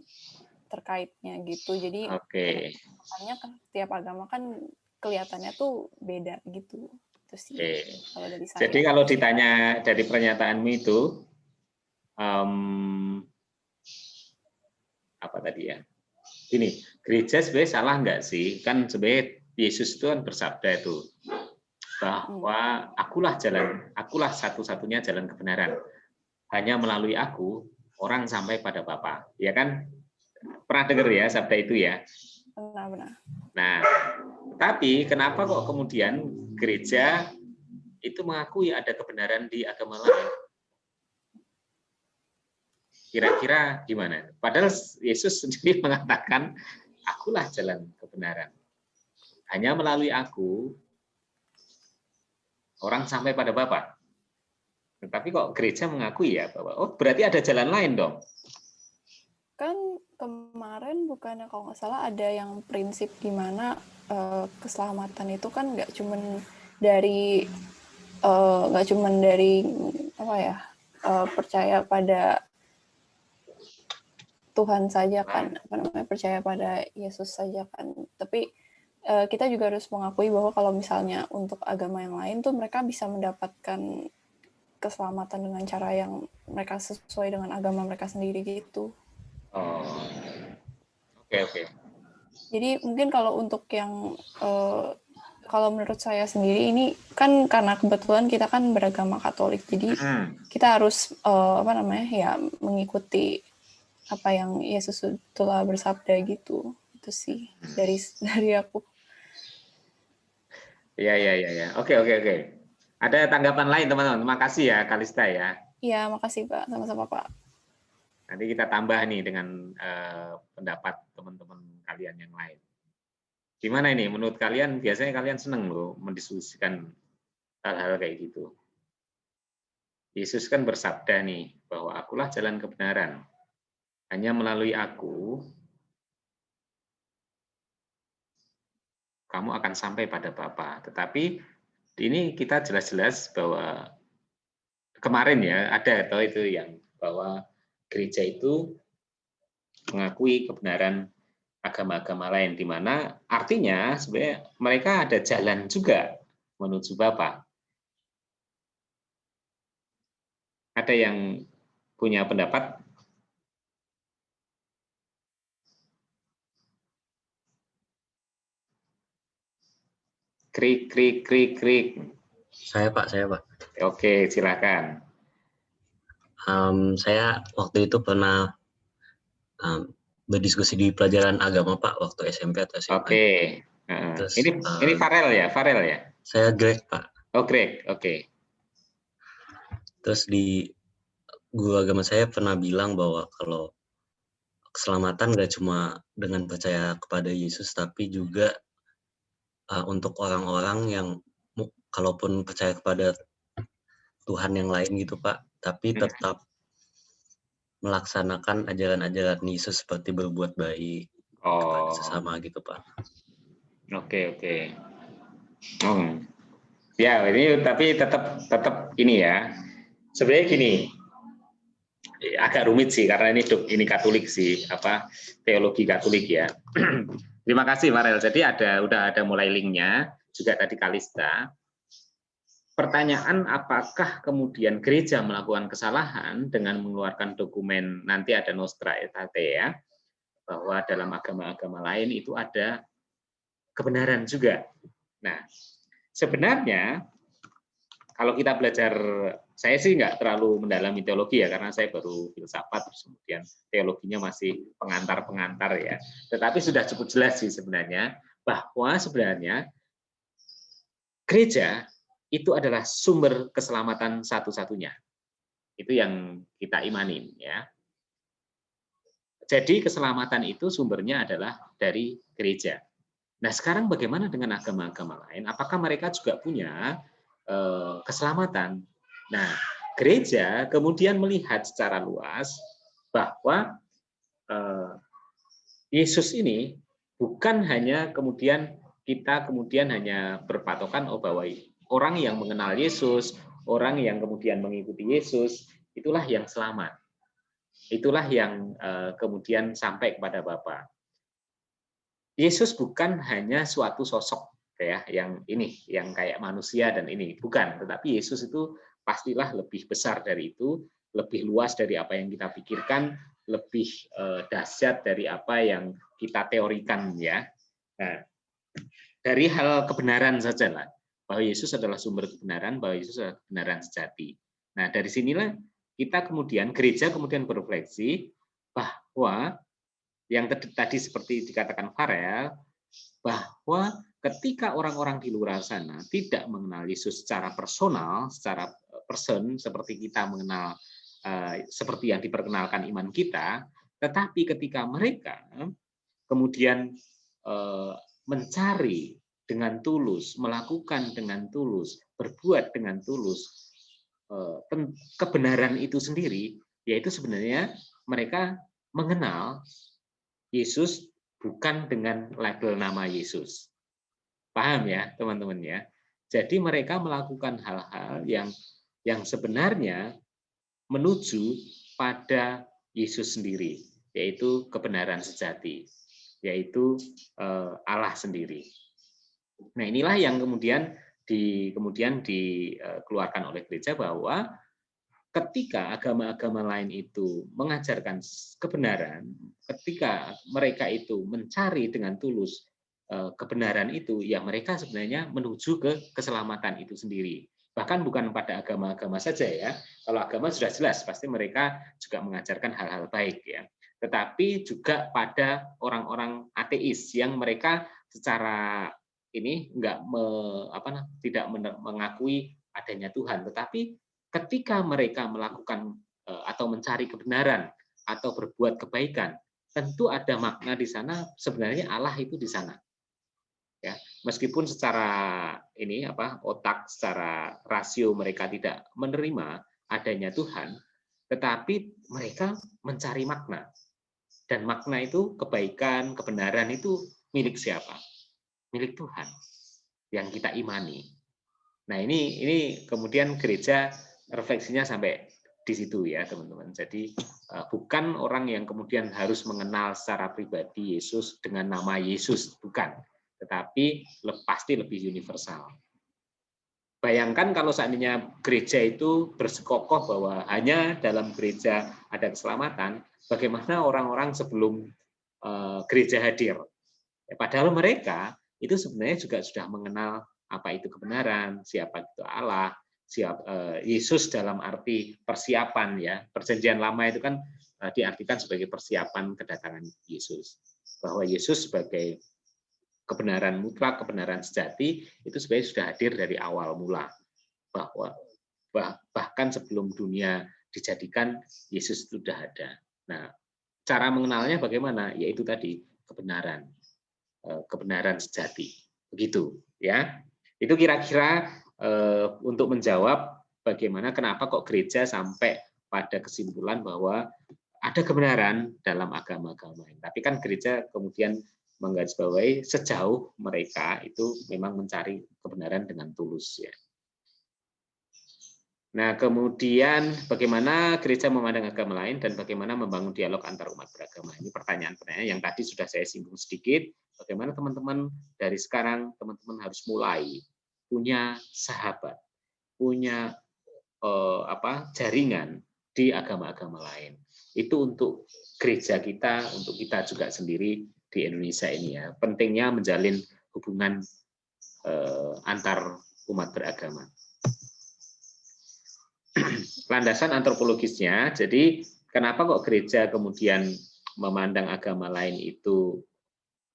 terkaitnya gitu. Jadi makanya kan tiap agama kan kelihatannya tuh beda gitu. Itu sih kalau dari saya. Jadi kalau ditanya dari pernyataanmu itu apa tadi ya? Ini gereja sebenarnya salah nggak sih? Kan sebenarnya Yesus itu kan bersabda itu bahwa akulah satu-satunya jalan kebenaran. Hanya melalui aku orang sampai pada Bapa. Ya kan? Pernah dengar ya sabda itu ya? Benar. Nah, tapi kenapa kok kemudian gereja itu mengakui ada kebenaran di agama lain? Kira-kira gimana? Padahal Yesus sendiri mengatakan, akulah jalan kebenaran. Hanya melalui aku, orang sampai pada Bapa. Tetapi kok gereja mengakui ya, bahwa berarti ada jalan lain dong. Kan kemarin bukannya kalau nggak salah ada yang prinsip di mana keselamatan itu kan nggak cuman dari percaya pada Tuhan saja kan, percaya pada Yesus saja kan, tapi kita juga harus mengakui bahwa kalau misalnya untuk agama yang lain tuh mereka bisa mendapatkan keselamatan dengan cara yang mereka sesuai dengan agama mereka sendiri gitu. Oke. Jadi mungkin kalau untuk yang kalau menurut saya sendiri ini kan karena kebetulan kita kan beragama Katolik, jadi kita harus mengikuti apa yang Yesus telah bersabda gitu. Itu sih dari aku. Iya. Oke. Ada tanggapan lain teman-teman? Terima kasih ya Kalista ya. Iya, makasih Pak. Sama-sama Pak. Nanti kita tambah nih dengan pendapat teman-teman kalian yang lain. Gimana ini? Menurut kalian, biasanya kalian senang loh mendiskusikan hal-hal kayak gitu. Yesus kan bersabda nih, bahwa akulah jalan kebenaran. Hanya melalui aku, kamu akan sampai pada Bapa. Tetapi ini kita jelas-jelas bahwa kemarin ya ada atau itu yang bahwa gereja itu mengakui kebenaran agama-agama lain, di mana artinya sebenarnya mereka ada jalan juga menuju Bapa. Ada yang punya pendapat? Krik, krik, krik, krik. Saya Pak. Oke, silakan. Saya waktu itu pernah berdiskusi di pelajaran agama Pak, waktu SMP atau SMA. Oke. Terus, ini Farel ya? Saya Greg Pak. Oh, Greg, oke. Terus di guru agama saya pernah bilang bahwa kalau keselamatan nggak cuma dengan percaya kepada Yesus, tapi juga untuk orang-orang yang kalaupun percaya kepada Tuhan yang lain gitu Pak, tapi tetap melaksanakan ajaran-ajaran Yesus seperti berbuat baik kepada sesama gitu Pak. Oke. Ya, ini tapi tetap ini ya. Sebenarnya gini, agak rumit sih karena ini Katolik sih, teologi Katolik ya. Terima kasih Farel. Jadi udah ada mulai linknya juga tadi Kalista. Pertanyaan, apakah kemudian gereja melakukan kesalahan dengan mengeluarkan dokumen, nanti ada Nostra Aetate ya, bahwa dalam agama-agama lain itu ada kebenaran juga. Nah, sebenarnya kalau kita belajar, saya sih nggak terlalu mendalami teologi ya, karena saya baru filsafat, kemudian teologinya masih pengantar-pengantar ya. Tetapi sudah cukup jelas sih sebenarnya, bahwa sebenarnya gereja itu adalah sumber keselamatan satu-satunya. Itu yang kita imanin ya. Jadi keselamatan itu sumbernya adalah dari gereja. Nah, sekarang bagaimana dengan agama-agama lain? Apakah mereka juga punya keselamatan? Nah, gereja kemudian melihat secara luas bahwa Yesus ini bukan hanya kita hanya berpatokan bahwa orang yang mengenal Yesus, orang yang kemudian mengikuti Yesus, itulah yang selamat. Itulah yang kemudian sampai kepada Bapa. Yesus bukan hanya suatu sosok ya, yang kayak manusia dan ini, bukan. Tetapi Yesus itu pastilah lebih besar dari itu, lebih luas dari apa yang kita pikirkan, lebih dahsyat dari apa yang kita teorikan ya. Nah, dari hal kebenaran saja lah, bahwa Yesus adalah sumber kebenaran, bahwa Yesus adalah kebenaran sejati. Nah, dari sinilah kita gereja kemudian berefleksi bahwa yang tadi seperti dikatakan Farel, bahwa ketika orang-orang di luar sana tidak mengenal Yesus secara personal, secara person, seperti kita mengenal, seperti yang diperkenalkan iman kita, tetapi ketika mereka kemudian mencari dengan tulus, melakukan dengan tulus, berbuat dengan tulus, kebenaran itu sendiri, yaitu sebenarnya mereka mengenal Yesus bukan dengan label nama Yesus. Paham ya teman-teman ya? Jadi mereka melakukan hal-hal yang sebenarnya menuju pada Yesus sendiri, yaitu kebenaran sejati, yaitu Allah sendiri. Nah, inilah yang kemudian dikeluarkan oleh gereja, bahwa ketika agama-agama lain itu mengajarkan kebenaran, ketika mereka itu mencari dengan tulus kebenaran itu, ya mereka sebenarnya menuju ke keselamatan itu sendiri. Bahkan bukan pada agama-agama saja ya. Kalau agama sudah jelas, pasti mereka juga mengajarkan hal-hal baik ya. Tetapi juga pada orang-orang ateis yang mereka secara tidak mengakui adanya Tuhan, tetapi ketika mereka melakukan atau mencari kebenaran atau berbuat kebaikan, tentu ada makna di sana, sebenarnya Allah itu di sana. Ya, meskipun secara otak, secara rasio mereka tidak menerima adanya Tuhan, tetapi mereka mencari makna. Dan makna itu, kebaikan, kebenaran itu milik siapa? Milik Tuhan yang kita imani. Nah, ini kemudian gereja refleksinya sampai di situ ya teman-teman. Jadi bukan orang yang kemudian harus mengenal secara pribadi Yesus dengan nama Yesus, bukan. Tetapi pasti lebih universal. Bayangkan kalau seandainya gereja itu bersikokoh bahwa hanya dalam gereja ada keselamatan, bagaimana orang-orang sebelum gereja hadir? Padahal mereka itu sebenarnya juga sudah mengenal apa itu kebenaran, siapa itu Allah, Yesus dalam arti persiapan ya. Perjanjian lama itu kan diartikan sebagai persiapan kedatangan Yesus. Bahwa Yesus sebagai kebenaran mutlak, kebenaran sejati itu sebenarnya sudah hadir dari awal mula. Bahwa bahkan sebelum dunia dijadikan Yesus itu sudah ada. Nah, cara mengenalnya bagaimana? Yaitu tadi kebenaran sejati. Begitu ya. Itu kira-kira untuk menjawab bagaimana kenapa kok gereja sampai pada kesimpulan bahwa ada kebenaran dalam agama-agama lain. Tapi kan gereja kemudian menggarisbawahi sejauh mereka itu memang mencari kebenaran dengan tulus ya. Nah, kemudian bagaimana gereja memandang agama lain dan bagaimana membangun dialog antar umat beragama. Ini pertanyaan-pertanyaan yang tadi sudah saya singgung sedikit. Bagaimana teman-teman dari sekarang teman-teman harus mulai punya sahabat, punya jaringan di agama-agama lain. Itu untuk gereja kita, untuk kita juga sendiri di Indonesia ini ya. Pentingnya menjalin hubungan antar umat beragama. Landasan antropologisnya, jadi kenapa kok gereja kemudian memandang agama lain itu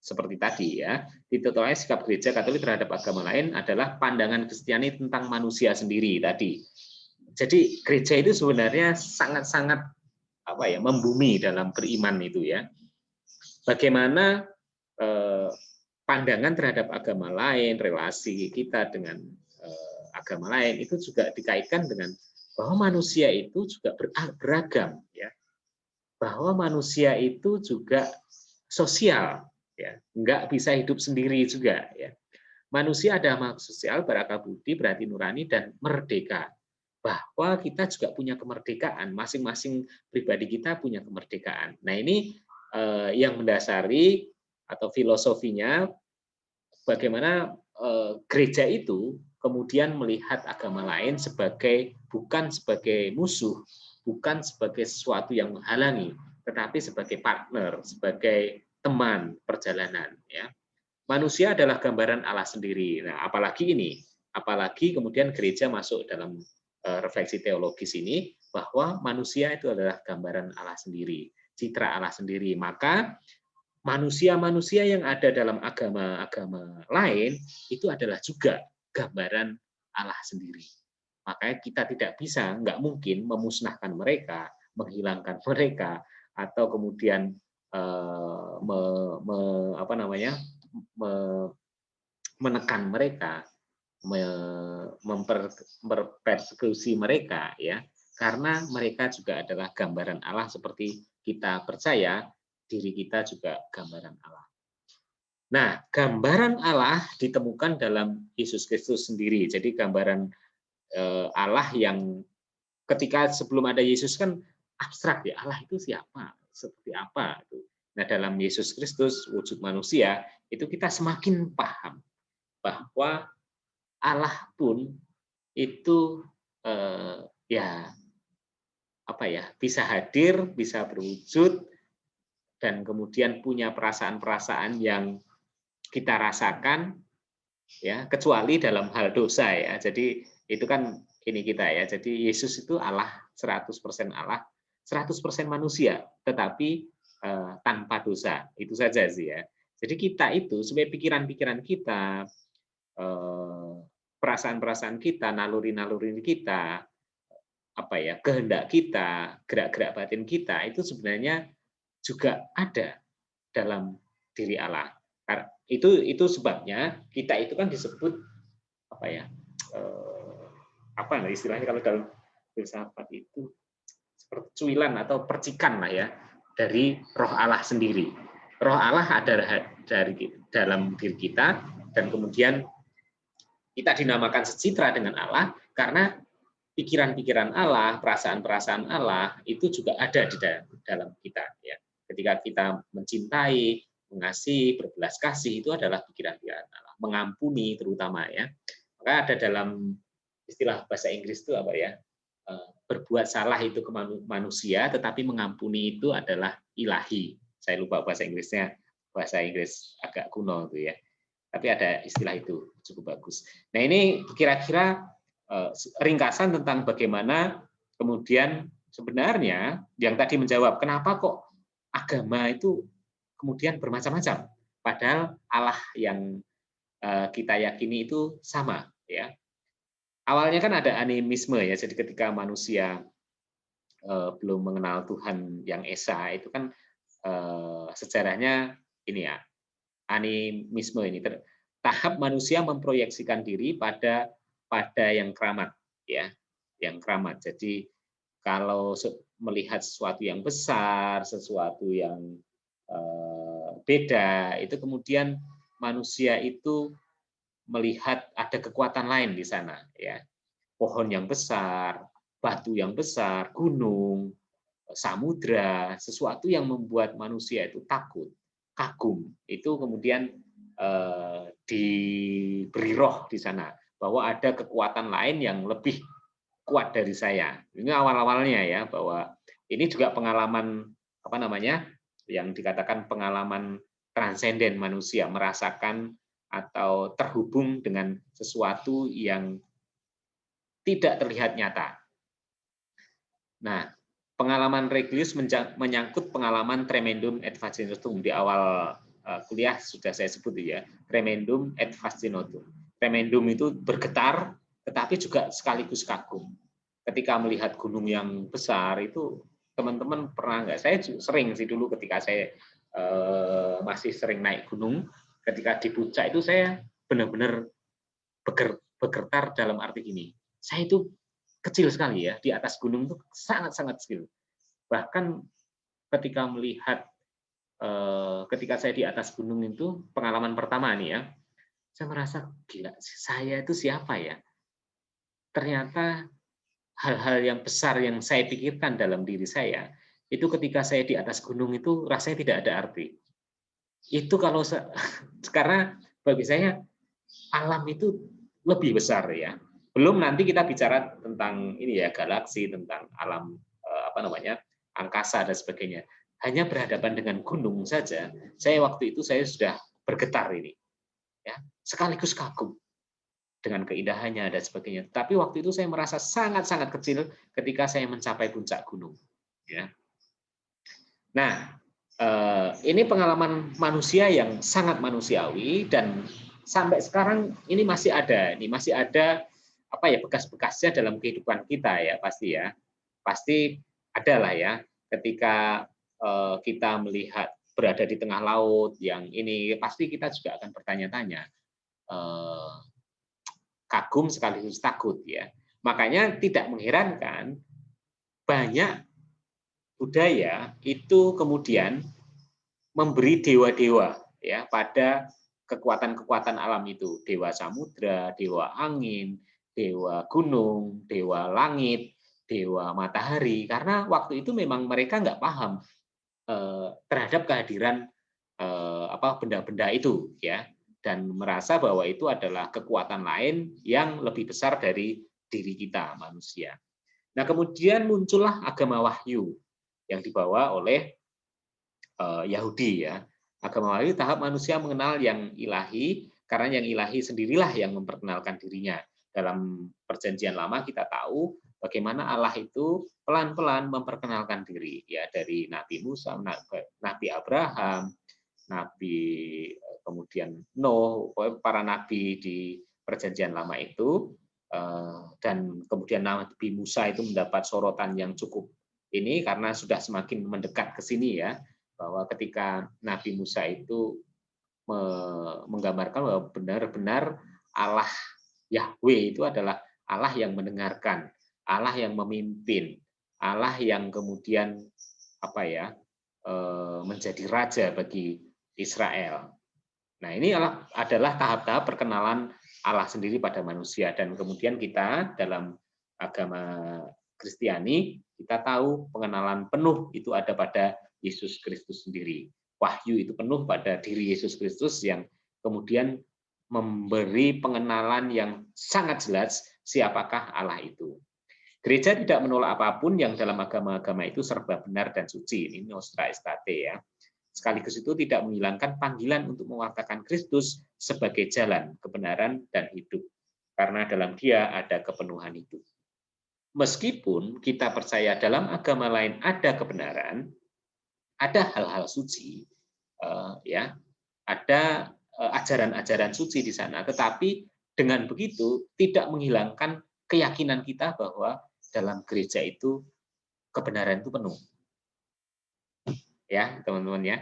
seperti tadi ya, ditentukan sikap gereja Katolik terhadap agama lain adalah pandangan Kristiani tentang manusia sendiri tadi. Jadi gereja itu sebenarnya sangat-sangat membumi dalam beriman itu ya. Bagaimana pandangan terhadap agama lain, relasi kita dengan agama lain itu juga dikaitkan dengan bahwa manusia itu juga beragam ya. Bahwa manusia itu juga sosial. Ya, nggak bisa hidup sendiri juga ya. Manusia adalah makhluk sosial, berakal budi, berhati nurani dan merdeka. Bahwa kita juga punya kemerdekaan, masing-masing pribadi kita punya kemerdekaan. Nah, ini yang mendasari atau filosofinya bagaimana gereja itu kemudian melihat agama lain bukan sebagai musuh, bukan sebagai sesuatu yang menghalangi, tetapi sebagai partner, sebagai teman perjalanan ya. Manusia adalah gambaran Allah sendiri. Nah, apalagi kemudian gereja masuk dalam refleksi teologis ini bahwa manusia itu adalah gambaran Allah sendiri, citra Allah sendiri. Maka manusia-manusia yang ada dalam agama-agama lain itu adalah juga gambaran Allah sendiri. Makanya kita nggak mungkin memusnahkan mereka, menghilangkan mereka, atau kemudian menekan mereka, mempersekusi mereka ya, karena mereka juga adalah gambaran Allah seperti kita percaya diri kita juga gambaran Allah. Nah, gambaran Allah ditemukan dalam Yesus Kristus sendiri. Jadi gambaran Allah yang ketika sebelum ada Yesus kan abstrak ya, Allah itu siapa? Seperti apa itu. Nah, dalam Yesus Kristus wujud manusia itu kita semakin paham bahwa Allah pun itu bisa hadir, bisa berwujud dan kemudian punya perasaan-perasaan yang kita rasakan ya, kecuali dalam hal dosa ya. Jadi itu kan ini kita ya. Jadi Yesus itu Allah, 100% Allah, 100% manusia, tetapi tanpa dosa. Itu saja sih ya. Jadi kita itu sebagai pikiran-pikiran kita, perasaan-perasaan kita, naluri-naluri kita, kehendak kita, gerak-gerak batin kita itu sebenarnya juga ada dalam diri Allah. Itu sebabnya kita itu kan disebut istilahnya kalau dalam filsafat itu seperti cuilan atau percikan lah ya dari roh Allah sendiri. Roh Allah ada dari dalam diri kita dan kemudian kita dinamakan secitra dengan Allah karena pikiran-pikiran Allah, perasaan-perasaan Allah itu juga ada di dalam kita. Ya. Ketika kita mencintai, mengasihi, berbelas kasih itu adalah pikiran-pikiran Allah. Mengampuni terutama ya. Maka ada dalam istilah bahasa Inggris itu apa ya? Berbuat salah itu ke manusia, tetapi mengampuni itu adalah ilahi. Saya lupa bahasa Inggrisnya, bahasa Inggris agak kuno itu ya. Tapi ada istilah itu cukup bagus. Nah ini kira-kira ringkasan tentang bagaimana kemudian sebenarnya yang tadi menjawab kenapa kok agama itu kemudian bermacam-macam, padahal Allah yang kita yakini itu sama ya. Awalnya kan ada animisme ya, jadi ketika manusia belum mengenal Tuhan yang esa itu kan sejarahnya ini ya, animisme ini tahap manusia memproyeksikan diri pada yang keramat ya, yang keramat. Jadi kalau melihat sesuatu yang besar, sesuatu yang beda, itu kemudian manusia itu melihat ada kekuatan lain di sana ya. Pohon yang besar, batu yang besar, gunung, samudra, sesuatu yang membuat manusia itu takut, kagum. Itu kemudian diberi roh di sana bahwa ada kekuatan lain yang lebih kuat dari saya. Ini awal-awalnya ya, bahwa ini juga pengalaman apa namanya yang dikatakan pengalaman transenden manusia, merasakan atau terhubung dengan sesuatu yang tidak terlihat nyata. Nah, pengalaman Reglius menyangkut pengalaman tremendum et fascinotum. Di awal kuliah sudah saya sebut ya, tremendum et fascinotum. Tremendum itu bergetar, tetapi juga sekaligus kagum. Ketika melihat gunung yang besar itu, teman-teman pernah nggak? Saya sering sih dulu ketika saya masih sering naik gunung, ketika di puncak itu saya benar-benar bergetar dalam arti gini. Saya itu kecil sekali ya, di atas gunung itu sangat-sangat kecil. Bahkan ketika melihat, ketika saya di atas gunung itu, pengalaman pertama nih ya, saya merasa gila, saya itu siapa ya? Ternyata hal-hal yang besar yang saya pikirkan dalam diri saya, itu ketika saya di atas gunung itu rasanya tidak ada arti. Itu kalau karena bagi saya alam itu lebih besar ya. Belum nanti kita bicara tentang ini ya, galaksi, tentang alam apa namanya, angkasa dan sebagainya. Hanya berhadapan dengan gunung saja, saya waktu itu saya sudah bergetar ini. Ya, sekaligus kagum dengan keindahannya dan sebagainya. Tapi waktu itu saya merasa sangat-sangat kecil ketika saya mencapai puncak gunung. Ya. Nah, ini pengalaman manusia yang sangat manusiawi dan sampai sekarang ini masih ada. Ini masih ada apa ya, bekas-bekasnya dalam kehidupan kita ya, pasti ya. Pasti ada lah ya ketika kita melihat berada di tengah laut yang ini, pasti kita juga akan bertanya-tanya, kagum sekaligus takut ya. Makanya tidak mengherankan banyak budaya itu kemudian memberi dewa-dewa ya pada kekuatan-kekuatan alam itu, dewa samudra, dewa angin, dewa gunung, dewa langit, dewa matahari, karena waktu itu memang mereka nggak paham terhadap kehadiran benda-benda itu ya, dan merasa bahwa itu adalah kekuatan lain yang lebih besar dari diri kita manusia. Nah kemudian muncullah agama Wahyu yang dibawa oleh Yahudi ya. Agama Wahyu tahap manusia mengenal yang ilahi, karena yang ilahi sendirilah yang memperkenalkan dirinya. Dalam Perjanjian Lama kita tahu bagaimana Allah itu pelan-pelan memperkenalkan diri ya, dari Nabi Musa, Nabi Abraham, Nabi kemudian Nuh, para nabi di Perjanjian Lama itu, dan kemudian Nabi Musa itu mendapat sorotan yang cukup ini karena sudah semakin mendekat ke sini ya, bahwa ketika Nabi Musa itu menggambarkan bahwa benar-benar Allah Yahweh itu adalah Allah yang mendengarkan, Allah yang memimpin, Allah yang kemudian menjadi raja bagi Israel. Nah, ini adalah tahap-tahap perkenalan Allah sendiri pada manusia, dan kemudian kita dalam agama Kristiani, kita tahu pengenalan penuh itu ada pada Yesus Kristus sendiri. Wahyu itu penuh pada diri Yesus Kristus yang kemudian memberi pengenalan yang sangat jelas siapakah Allah itu. Gereja tidak menolak apapun yang dalam agama-agama itu serba benar dan suci. Ini nostra aetate ya. Sekaligus itu tidak menghilangkan panggilan untuk mewartakan Kristus sebagai jalan, kebenaran, dan hidup. Karena dalam Dia ada kepenuhan itu. Meskipun kita percaya dalam agama lain ada kebenaran, ada hal-hal suci, ya, ada ajaran-ajaran suci di sana. Tetapi dengan begitu tidak menghilangkan keyakinan kita bahwa dalam gereja itu kebenaran itu penuh. Ya, teman-teman ya.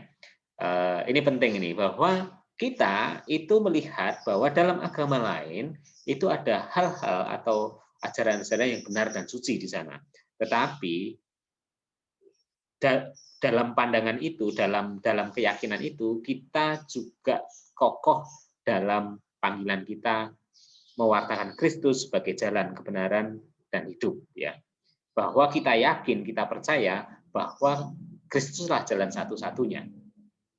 Ini penting ini bahwa kita itu melihat bahwa dalam agama lain itu ada hal-hal atau ajaran-ajaran yang benar dan suci di sana. Tetapi dalam pandangan itu, dalam keyakinan itu, kita juga kokoh dalam panggilan kita mewartakan Kristus sebagai jalan kebenaran dan hidup, ya. Bahwa kita yakin, kita percaya bahwa Kristuslah jalan satu-satunya.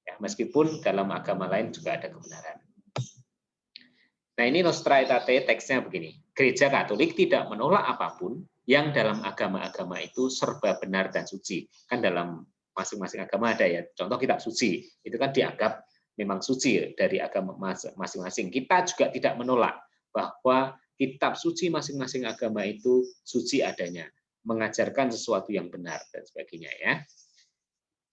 Ya, meskipun dalam agama lain juga ada kebenaran. Nah, ini nostra aetate teksnya begini. Gereja Katolik tidak menolak apapun yang dalam agama-agama itu serba benar dan suci. Kan dalam masing-masing agama ada ya. Contoh kitab suci, itu kan dianggap memang suci dari agama masing-masing. Kita juga tidak menolak bahwa kitab suci masing-masing agama itu suci adanya, mengajarkan sesuatu yang benar dan sebagainya ya.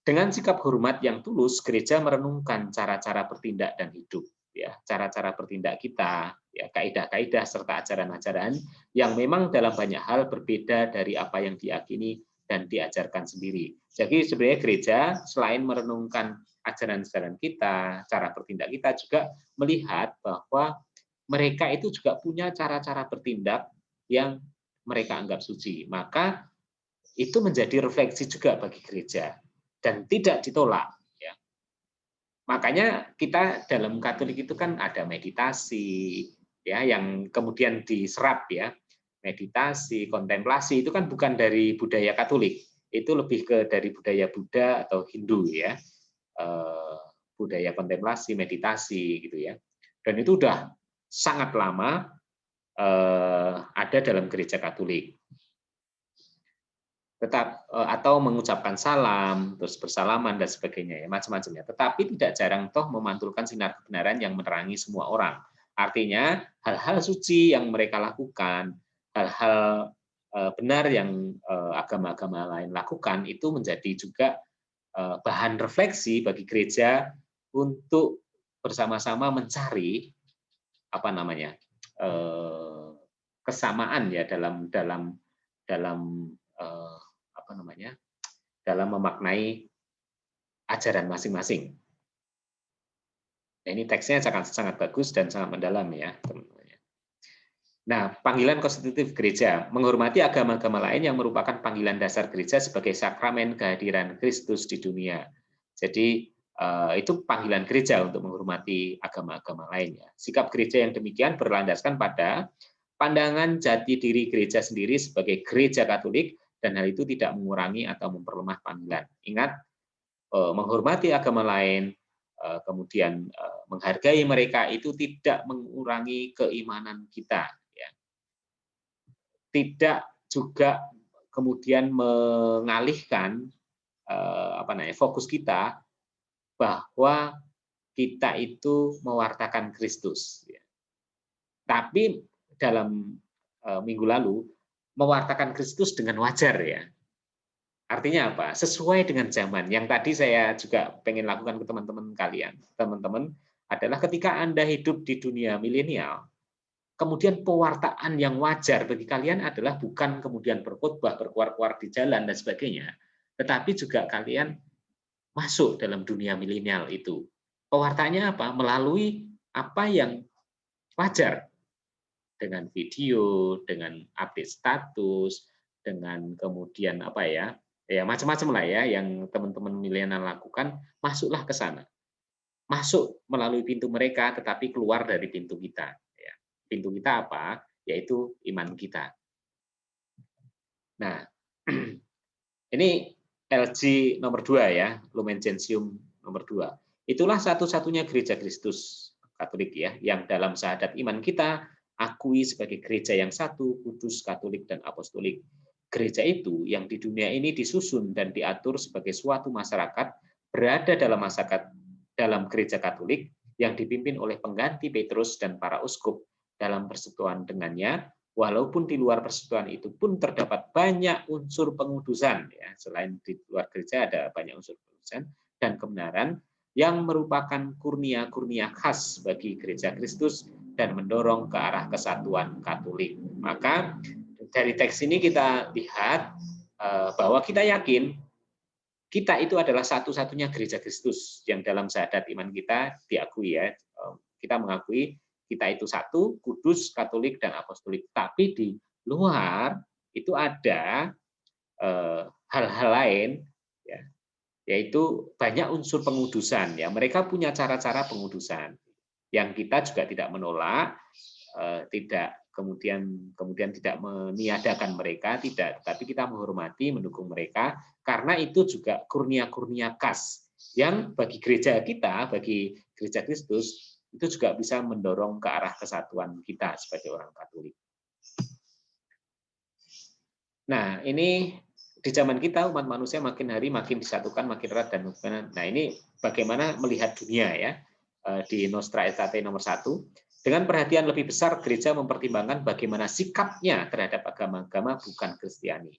Dengan sikap hormat yang tulus, gereja merenungkan cara-cara bertindak dan hidup, ya, cara-cara bertindak kita, ya, kaidah-kaidah serta ajaran-ajaran yang memang dalam banyak hal berbeda dari apa yang diyakini dan diajarkan sendiri. Jadi sebenarnya gereja selain merenungkan ajaran-ajaran kita, cara bertindak kita juga melihat bahwa mereka itu juga punya cara-cara bertindak yang mereka anggap suci. Maka itu menjadi refleksi juga bagi gereja dan tidak ditolak. Ya. Makanya kita dalam Katolik itu kan ada meditasi, ya, yang kemudian diserap ya. Meditasi, kontemplasi itu kan bukan dari budaya Katolik, itu lebih ke dari budaya Buddha atau Hindu ya. Budaya kontemplasi, meditasi gitu ya. Dan itu udah sangat lama ada dalam gereja Katolik. Atau mengucapkan salam, terus bersalaman dan sebagainya ya, macam-macamnya. Tetapi tidak jarang toh memantulkan sinar kebenaran yang menerangi semua orang. Artinya hal-hal suci yang mereka lakukan, hal-hal benar yang agama-agama lain lakukan itu menjadi juga bahan refleksi bagi gereja untuk bersama-sama mencari apa namanya kesamaan ya dalam apa namanya dalam memaknai ajaran masing-masing. Nah, ini teksnya sangat bagus dan sangat mendalam ya teman-teman. Nah, panggilan konstitutif gereja menghormati agama-agama lain yang merupakan panggilan dasar gereja sebagai sakramen kehadiran Kristus di dunia. Jadi itu panggilan gereja untuk menghormati agama-agama lainnya. Sikap gereja yang demikian berlandaskan pada pandangan jati diri gereja sendiri sebagai gereja Katolik dan hal itu tidak mengurangi atau memperlemah panggilan. Ingat, menghormati agama lain, kemudian menghargai mereka itu tidak mengurangi keimanan kita. Ya. Tidak juga kemudian mengalihkan fokus kita bahwa kita itu mewartakan Kristus. Tapi dalam minggu lalu, mewartakan Kristus dengan wajar ya. Artinya apa? Sesuai dengan zaman. Yang tadi saya juga pengen lakukan ke teman-teman kalian. Teman-teman adalah ketika Anda hidup di dunia milenial, kemudian pewartaan yang wajar bagi kalian adalah bukan kemudian berkhotbah, berkuar-kuar di jalan dan sebagainya, tetapi juga kalian masuk dalam dunia milenial itu. Pewartaannya apa? Melalui apa yang wajar. Dengan video, dengan update status, dengan kemudian apa ya macam-macam lah ya yang teman-teman milenial lakukan, masuklah ke sana. Masuk melalui pintu mereka, tetapi keluar dari pintu kita. Ya. Pintu kita apa? Yaitu iman kita. Nah, ini LG nomor 2 ya, Lumen Gentium nomor 2. Itulah satu-satunya gereja Kristus Katolik ya, yang dalam syahadat iman kita akui sebagai gereja yang satu, kudus, Katolik, dan Apostolik. Gereja itu yang di dunia ini disusun dan diatur sebagai suatu masyarakat berada dalam gereja Katolik yang dipimpin oleh pengganti Petrus dan para uskup dalam persekutuan dengannya, walaupun di luar persekutuan itu pun terdapat banyak unsur pengudusan, ya, selain di luar gereja ada banyak unsur pengudusan dan kebenaran yang merupakan kurnia-kurnia khas bagi gereja Kristus dan mendorong ke arah kesatuan Katolik. Maka dari teks ini kita lihat bahwa kita yakin kita itu adalah satu-satunya gereja Kristus yang dalam syahadat iman kita diakui ya. Kita mengakui kita itu satu, kudus, Katolik, dan Apostolik. Tapi di luar itu ada hal-hal lain, ya, yaitu banyak unsur pengudusan. Ya, mereka punya cara-cara pengudusan yang kita juga tidak menolak, tidak kemudian tidak meniadakan mereka, tidak, tapi kita menghormati, mendukung mereka, karena itu juga kurnia-kurnia khas yang bagi gereja kita, bagi gereja Kristus, itu juga bisa mendorong ke arah kesatuan kita sebagai orang Katolik. Nah, ini di zaman kita umat manusia makin hari makin disatukan, makin erat dan hubungan. Nah, ini bagaimana melihat dunia ya di Nostra Aetate nomor 1. Dengan perhatian lebih besar, gereja mempertimbangkan bagaimana sikapnya terhadap agama-agama bukan Kristiani.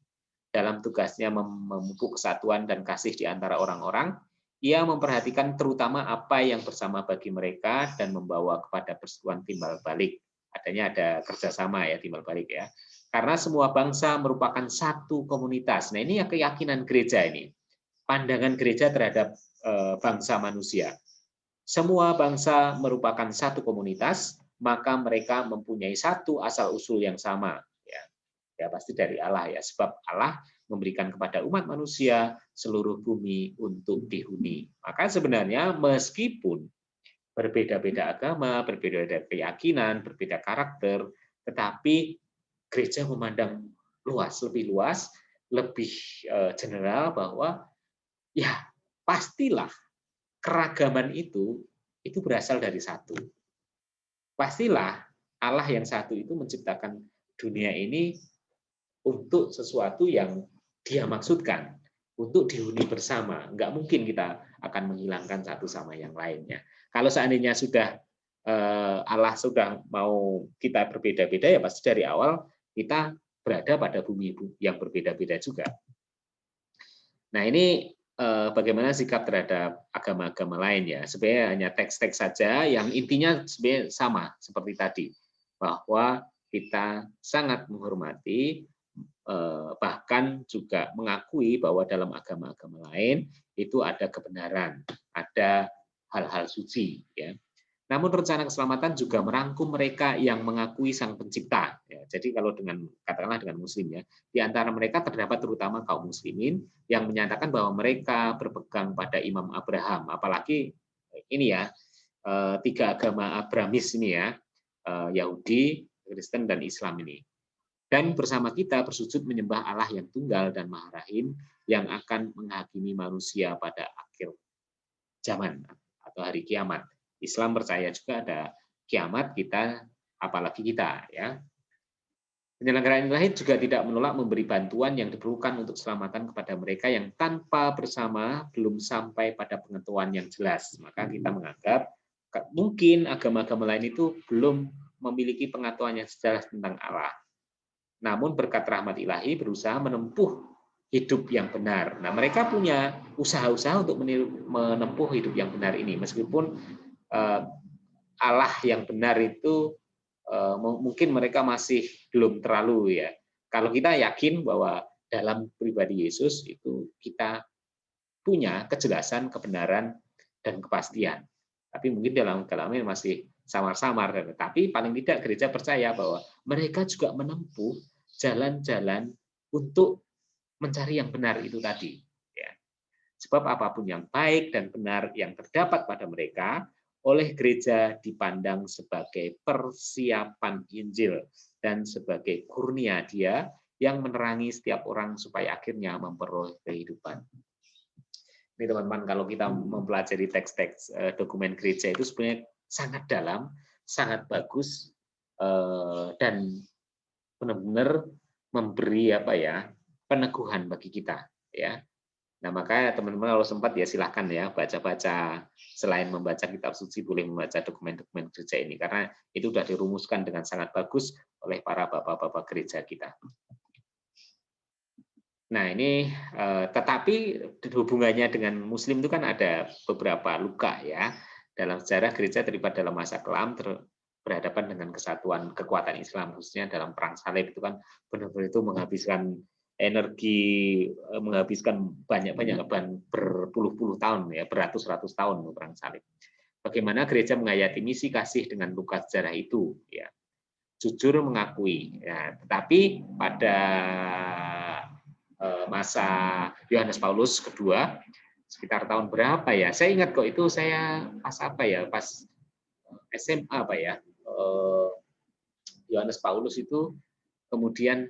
Dalam tugasnya memupuk kesatuan dan kasih di antara orang-orang, ia memperhatikan terutama apa yang bersama bagi mereka dan membawa kepada persatuan timbal balik. Adanya ada kerjasama ya timbal balik ya. Karena semua bangsa merupakan satu komunitas. Nah ini ya keyakinan gereja ini. Pandangan gereja terhadap bangsa manusia. Semua bangsa merupakan satu komunitas, maka mereka mempunyai satu asal-usul yang sama. Ya, pasti dari Allah ya, sebab Allah memberikan kepada umat manusia seluruh bumi untuk dihuni. Maka sebenarnya meskipun berbeda-beda agama, berbeda-beda keyakinan, berbeda karakter, tetapi gereja memandang luas, lebih general bahwa ya pastilah keragaman itu berasal dari satu. Pastilah Allah yang satu itu menciptakan dunia ini untuk sesuatu yang Dia maksudkan, untuk dihuni bersama. Enggak mungkin kita akan menghilangkan satu sama yang lainnya. Kalau seandainya sudah Allah sudah mau kita berbeda-beda, ya pasti dari awal kita berada pada bumi yang berbeda-beda juga. Nah ini bagaimana sikap terhadap agama-agama lain ya. Sebenarnya hanya teks-teks saja yang intinya sebenarnya sama seperti tadi, bahwa kita sangat menghormati, bahkan juga mengakui bahwa dalam agama-agama lain itu ada kebenaran, ada hal-hal suci ya. Namun rencana keselamatan juga merangkum mereka yang mengakui Sang Pencipta. Ya, jadi kalau katakanlah dengan Muslim ya, di antara mereka terdapat terutama kaum Muslimin yang menyatakan bahwa mereka berpegang pada Imam Abraham. Apalagi ini ya, 3 agama Abrahamis ini ya, Yahudi, Kristen, dan Islam ini. Dan bersama kita bersujud menyembah Allah yang tunggal dan Maha Rahim yang akan menghakimi manusia pada akhir zaman atau hari kiamat. Islam percaya juga ada kiamat, kita apalagi kita ya. Penyelenggaraan ilahi juga tidak menolak memberi bantuan yang diperlukan untuk keselamatan kepada mereka yang tanpa bersama belum sampai pada pengetahuan yang jelas. Maka kita menganggap mungkin agama-agama lain itu belum memiliki pengetahuan yang jelas tentang Allah. Namun berkat rahmat ilahi berusaha menempuh hidup yang benar. Nah, mereka punya usaha-usaha untuk menempuh hidup yang benar ini, meskipun Allah yang benar itu mungkin mereka masih belum terlalu ya. Kalau kita yakin bahwa dalam pribadi Yesus itu kita punya kejelasan, kebenaran, dan kepastian. Tapi mungkin dalam kalamnya masih samar-samar. Tapi paling tidak gereja percaya bahwa mereka juga menempuh jalan-jalan untuk mencari yang benar itu tadi. Ya. Sebab apapun yang baik dan benar yang terdapat pada mereka, oleh gereja dipandang sebagai persiapan Injil dan sebagai kurnia Dia yang menerangi setiap orang supaya akhirnya memperoleh kehidupan. Ini teman-teman, kalau kita mempelajari teks-teks dokumen gereja itu sebenarnya sangat dalam, sangat bagus, dan benar-benar memberi peneguhan bagi kita, ya. Nah, maka teman-teman kalau sempat ya silahkan ya baca-baca, selain membaca kitab suci boleh membaca dokumen-dokumen gereja ini, karena itu sudah dirumuskan dengan sangat bagus oleh para bapak-bapak gereja kita. Nah, ini tetapi hubungannya dengan Muslim itu kan ada beberapa luka ya. Dalam sejarah gereja terlibat dalam masa kelam, berhadapan dengan kesatuan kekuatan Islam, khususnya dalam perang salib itu kan benar-benar itu menghabiskan energi, menghabiskan banyak-banyak berpuluh-puluh tahun ya, beratus-ratus tahun perang salib. Bagaimana gereja menghayati misi kasih dengan luka sejarah itu ya. Jujur mengakui ya, tetapi pada masa Yohanes Paulus kedua sekitar tahun berapa ya? Saya ingat kok itu saya pas SMA Yohanes Paulus itu kemudian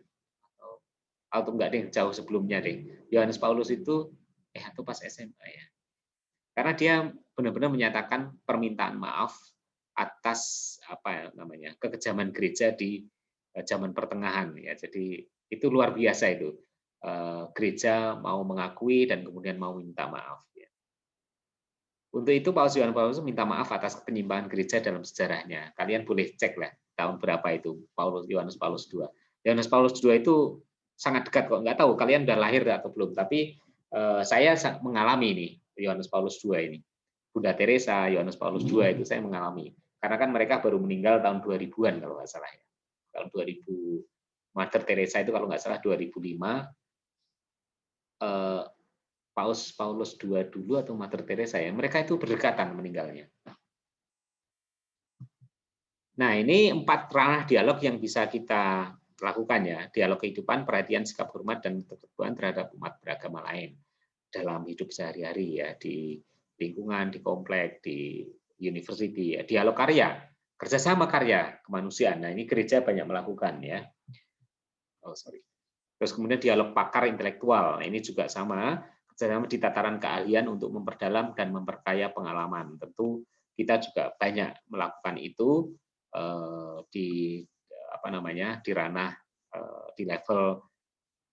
atau enggak deh, jauh sebelumnya deh. Yohanes Paulus itu atau pas SMA ya. Karena dia benar-benar menyatakan permintaan maaf atas kekejaman gereja di zaman pertengahan ya. Jadi itu luar biasa itu. Gereja mau mengakui dan kemudian mau minta maaf ya. Untuk itu Yohanes Paulus minta maaf atas penyimpangan gereja dalam sejarahnya. Kalian boleh cek lah tahun berapa itu Yohanes Paulus II. Yohanes Paulus II itu sangat dekat kok, nggak tahu kalian udah lahir atau belum, tapi saya mengalami ini Yohanes Paulus II ini. Bunda Teresa, Yohanes Paulus II itu saya mengalami. Karena kan mereka baru meninggal tahun 2000-an kalau nggak salah ya. Tahun 2000 Mother Teresa itu kalau nggak salah 2005. Paulus II dulu atau Mother Teresa ya, mereka itu berdekatan meninggalnya. Nah, ini 4 ranah dialog yang bisa kita lakukan ya, dialog kehidupan, perhatian, sikap hormat, dan keterbukaan terhadap umat beragama lain dalam hidup sehari-hari ya, di lingkungan, di komplek, di university ya, dialog karya, kerjasama karya kemanusiaan. Nah, ini gereja banyak melakukan ya. Terus kemudian dialog pakar intelektual, nah, ini juga sama, kerjasama di tataran keahlian untuk memperdalam dan memperkaya pengalaman. Tentu kita juga banyak melakukan itu di di ranah di level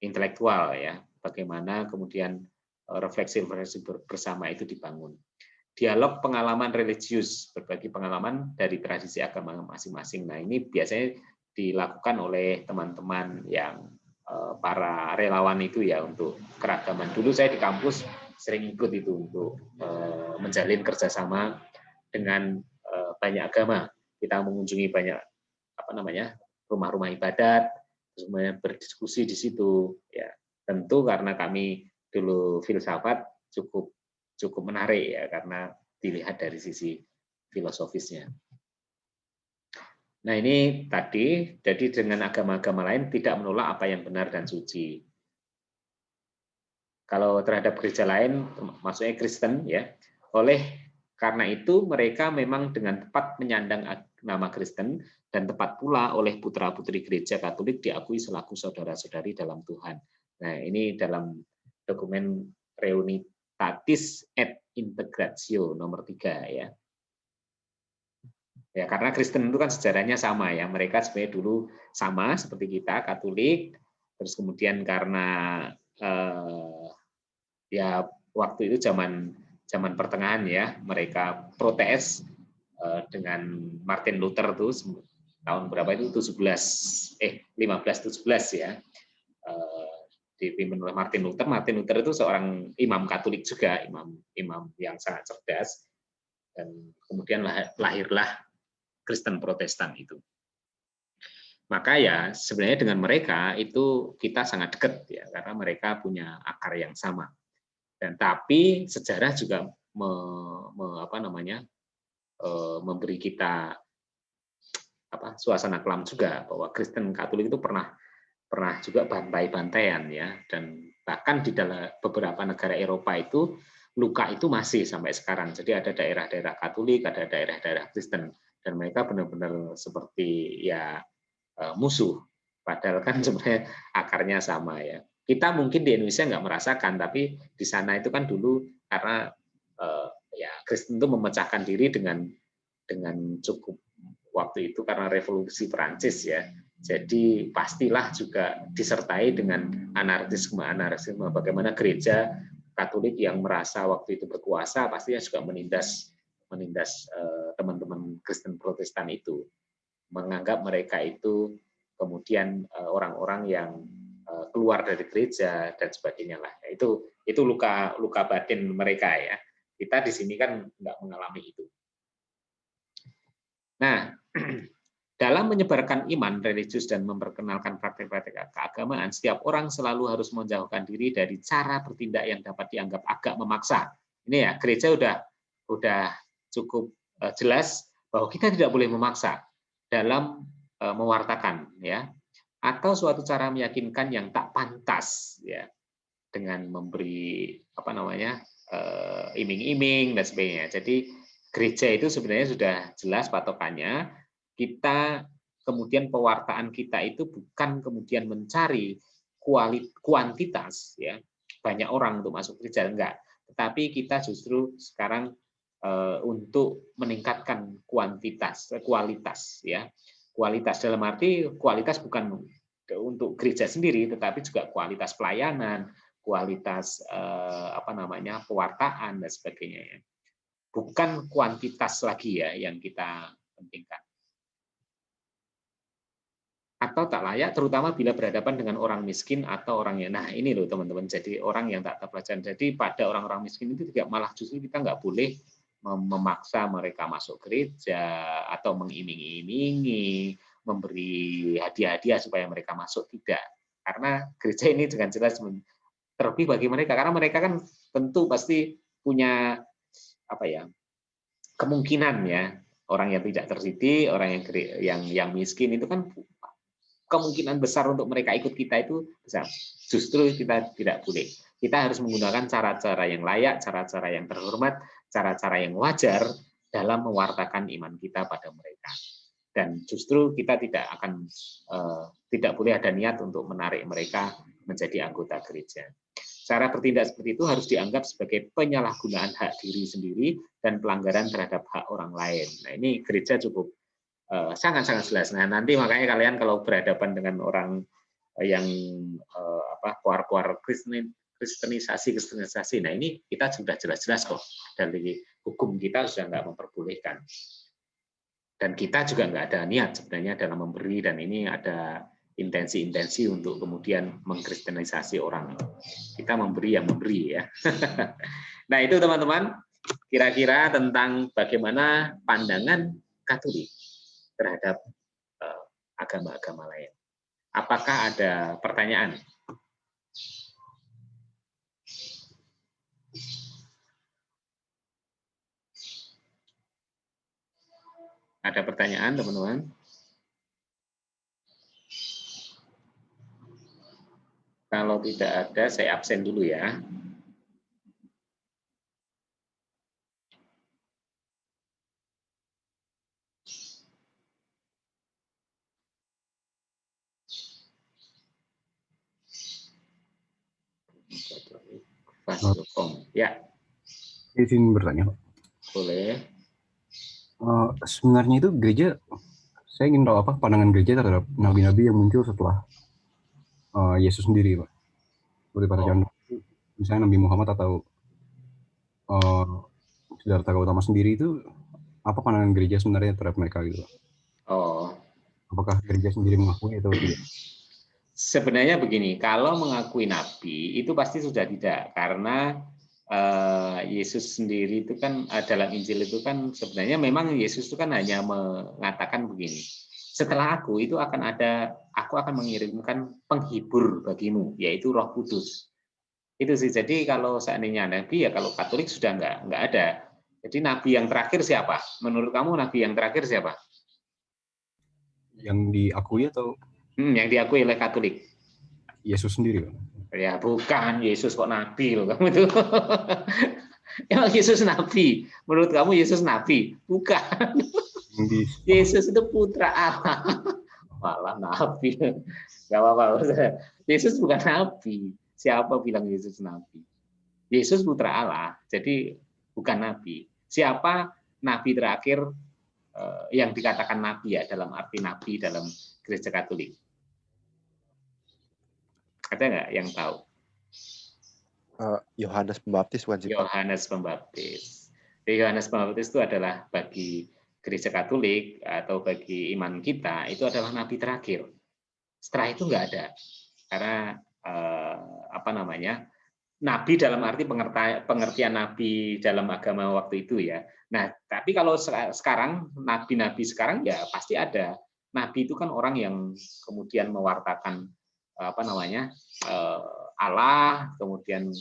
intelektual ya. Bagaimana kemudian refleksi bersama itu dibangun. Dialog pengalaman religius, berbagi pengalaman dari tradisi agama masing-masing. Nah, ini biasanya dilakukan oleh teman-teman yang para relawan itu ya untuk keragaman. Dulu saya di kampus sering ikut itu untuk menjalin kerjasama dengan banyak agama. Kita mengunjungi banyak rumah-rumah ibadat, terus kemudian berdiskusi di situ. Ya, tentu karena kami dulu filsafat cukup menarik ya, karena dilihat dari sisi filosofisnya. Nah, ini tadi, jadi dengan agama-agama lain tidak menolak apa yang benar dan suci. Kalau terhadap gereja lain, maksudnya Kristen, ya, karena itu mereka memang dengan tepat menyandang nama Kristen dan tepat pula oleh putra-putri gereja Katolik diakui selaku saudara-saudari dalam Tuhan. Nah, ini dalam dokumen Reunitatis et Integratio nomor 3 ya. Ya, karena Kristen itu kan sejarahnya sama ya. Mereka sebenarnya dulu sama seperti kita, Katolik. Terus kemudian karena ya waktu itu zaman pertengahan ya, mereka protes dengan Martin Luther tuh tahun berapa itu 1517 ya. Dipimpin oleh Martin Luther. Martin Luther itu seorang imam Katolik juga, imam yang sangat cerdas. Dan kemudian lahirlah Kristen Protestan itu. Maka ya sebenarnya dengan mereka itu kita sangat dekat ya, karena mereka punya akar yang sama. Dan tapi sejarah juga memberi kita suasana kelam juga, bahwa Kristen Katolik itu pernah juga bantai-bantaian ya, dan bahkan di dalam beberapa negara Eropa itu luka itu masih sampai sekarang. Jadi ada daerah-daerah Katolik, ada daerah-daerah Kristen, dan mereka benar-benar seperti ya musuh Padahal kan sebenarnya akarnya sama ya. Kita mungkin di Indonesia nggak merasakan, tapi di sana itu kan dulu karena ya Kristen itu memecahkan diri dengan cukup waktu itu karena revolusi Perancis ya. Jadi pastilah juga disertai dengan anarkisme. Bagaimana gereja Katolik yang merasa waktu itu berkuasa pastinya juga menindas teman-teman Kristen Protestan itu, menganggap mereka itu kemudian orang-orang yang keluar dari gereja dan sebagainya lah. Itu luka batin mereka ya. Kita di sini kan nggak mengalami itu. Nah, dalam menyebarkan iman religius dan memperkenalkan praktik-praktik keagamaan, setiap orang selalu harus menjauhkan diri dari cara bertindak yang dapat dianggap agak memaksa. Ini ya, gereja udah cukup jelas bahwa kita tidak boleh memaksa dalam mewartakan ya, atau suatu cara meyakinkan yang tak pantas ya, dengan memberi iming-iming dan sebagainya. Jadi gereja itu sebenarnya sudah jelas patokannya. Kita kemudian pewartaan kita itu bukan kemudian mencari kuantitas ya, banyak orang untuk masuk gereja, enggak, tetapi kita justru sekarang untuk meningkatkan kualitas ya. Kualitas dalam arti kualitas bukan untuk gereja sendiri, tetapi juga kualitas pelayanan, kualitas pewartaan dan sebagainya ya. Bukan kuantitas lagi ya yang kita pentingkan. Atau tak layak, terutama bila berhadapan dengan orang miskin atau orang yang, nah ini loh teman-teman, jadi orang yang tak terpelajaran. Jadi pada orang-orang miskin itu juga malah justru kita nggak boleh memaksa mereka masuk gereja atau mengiming-imingi, memberi hadiah-hadiah supaya mereka masuk, tidak. Karena gereja ini dengan jelas terlebih bagi mereka, karena mereka kan tentu pasti punya kemungkinan ya, orang yang tidak terdidik, orang yang miskin itu kan kemungkinan besar untuk mereka ikut kita itu besar. Justru kita tidak boleh. Kita harus menggunakan cara-cara yang layak, cara-cara yang terhormat, cara-cara yang wajar dalam mewartakan iman kita pada mereka. Dan justru kita tidak boleh ada niat untuk menarik mereka menjadi anggota gereja. Cara bertindak seperti itu harus dianggap sebagai penyalahgunaan hak diri sendiri dan pelanggaran terhadap hak orang lain. Nah, ini gereja cukup sangat-sangat jelas. Nah, nanti makanya kalian kalau berhadapan dengan orang yang puar-puar kristenisasi, nah ini kita sudah jelas-jelas kok dari hukum kita sudah nggak memperbolehkan. Dan kita juga nggak ada niat sebenarnya dalam memberi, dan ini ada intensi-intensi untuk kemudian mengkristenisasi orang. Kita memberi yang memberi ya. Nah itu teman-teman, kira-kira tentang bagaimana pandangan Katolik terhadap agama-agama lain. Apakah ada pertanyaan? Ada pertanyaan, teman-teman? Kalau tidak ada, saya absen dulu ya. Ya. Izin bertanya, Pak. Boleh. Sebenarnya itu gereja, saya ingin tahu apa pandangan gereja terhadap nabi-nabi yang muncul setelah Yesus sendiri, Pak. Seperti pada contoh, misalnya Nabi Muhammad atau Siddhartha Gautama sendiri itu, apa pandangan gereja sebenarnya terhadap mereka gitu, Pak? Apakah gereja sendiri mengakui atau tidak? Sebenarnya begini, kalau mengakui nabi itu pasti sudah tidak, karena Yesus sendiri itu kan dalam Injil itu kan sebenarnya memang Yesus itu kan hanya mengatakan begini, setelah aku itu aku akan mengirimkan penghibur bagimu, yaitu Roh Kudus. Itu sih. Jadi kalau seandainya nabi ya, kalau Katolik sudah nggak ada. Jadi nabi yang terakhir siapa? Menurut kamu nabi yang terakhir siapa? Yang diakui atau? Yang diakui oleh Katolik. Yesus sendiri, Pak. Ya bukan, Yesus kok nabi loh kamu itu. Emang Yesus nabi? Menurut kamu Yesus nabi? Bukan. Yesus itu putra Allah. Malah nabi. Nggak apa-apa. Yesus bukan nabi. Siapa bilang Yesus nabi? Yesus putra Allah, jadi bukan nabi. Siapa nabi terakhir yang dikatakan nabi ya, dalam arti nabi dalam Gereja Katolik? Ada nggak yang tahu? Yohanes Pembaptis bukan sih, Pak? Yohanes Pembaptis. Yohanes Pembaptis itu adalah bagi Gereja Katolik atau bagi iman kita itu adalah nabi terakhir. Setelah itu nggak ada, karena nabi dalam arti pengertian nabi dalam agama waktu itu ya. Nah, tapi kalau sekarang nabi-nabi sekarang ya pasti ada. Nabi itu kan orang yang kemudian mewartakan Allah, kemudian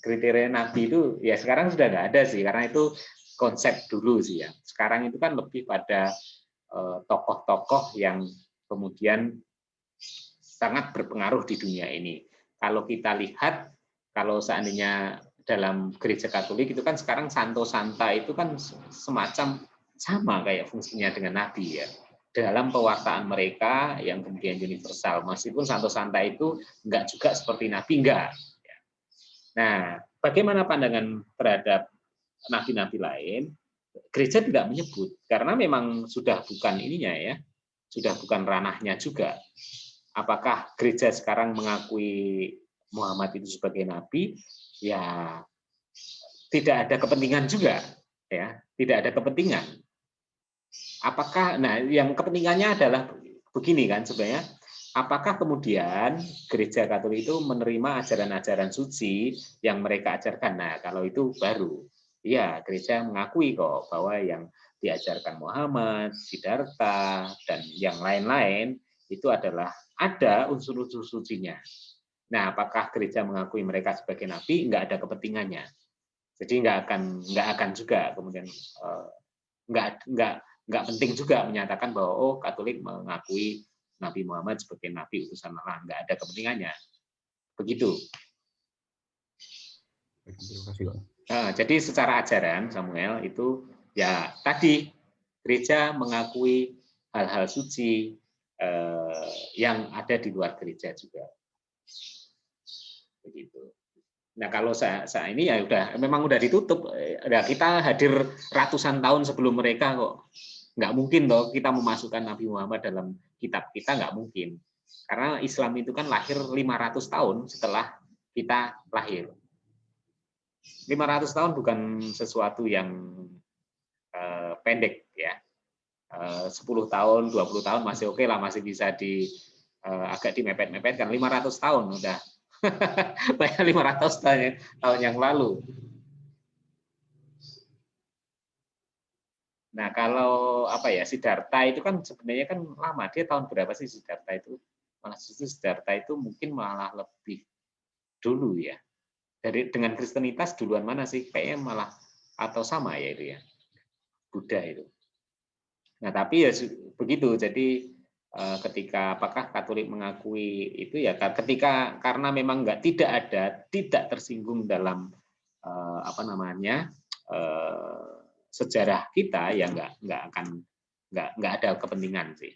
kriteria nabi itu ya sekarang sudah nggak ada sih, karena itu konsep dulu sih ya. Sekarang itu kan lebih pada tokoh-tokoh yang kemudian sangat berpengaruh di dunia ini. Kalau kita lihat, kalau seandainya dalam Gereja Katolik itu kan sekarang Santo Santa itu kan semacam sama kayak fungsinya dengan nabi ya. Dalam pewartaan mereka yang kemudian universal, meskipun Santo Santa itu enggak juga seperti nabi, enggak. Nah, bagaimana pandangan terhadap nabi-nabi lain? Gereja tidak menyebut, karena memang sudah bukan ininya ya, sudah bukan ranahnya juga. Apakah gereja sekarang mengakui Muhammad itu sebagai nabi? Ya, tidak ada kepentingan juga, ya, tidak ada kepentingan. Apakah, nah, yang kepentingannya adalah begini kan sebenarnya, apakah kemudian Gereja Katolik itu menerima ajaran-ajaran suci yang mereka ajarkan? Nah, kalau itu baru, ya, gereja mengakui kok bahwa yang diajarkan Muhammad, Siddhartha, dan yang lain-lain itu adalah ada unsur-unsur sucinya. Nah, apakah gereja mengakui mereka sebagai nabi? Nggak ada kepentingannya. Jadi nggak akan juga kemudian nggak penting juga menyatakan bahwa Katolik mengakui Nabi Muhammad sebagai nabi utusan Allah. Nggak ada kepentingannya. Begitu. Terima kasih, Pak. Nah, jadi secara ajaran Samuel itu ya tadi gereja mengakui hal-hal suci yang ada di luar gereja juga. Begitu. Nah, kalau saat ini ya memang udah ditutup. Ya, kita hadir ratusan tahun sebelum mereka kok. Nggak mungkin loh kita memasukkan Nabi Muhammad dalam kitab kita, nggak mungkin. Karena Islam itu kan lahir 500 tahun setelah kita lahir. 500 tahun bukan sesuatu yang pendek ya. 10 tahun, 20 tahun masih oke lah, masih bisa agak dimepet-mepetkan. 500 tahun udah. Banyak 500 tahun yang lalu. Nah, kalau Siddhartha itu kan sebenarnya kan lama. Dia tahun berapa sih Siddhartha itu? Malah justru Siddhartha itu mungkin malah lebih dulu ya. Dengan Kristenitas duluan mana sih? Kayaknya malah atau sama ya itu ya. Buddha itu. Nah, tapi ya begitu. Jadi ketika apakah Katolik mengakui itu ya ketika karena memang tidak tersinggung dalam sejarah kita ya nggak ada kepentingan sih.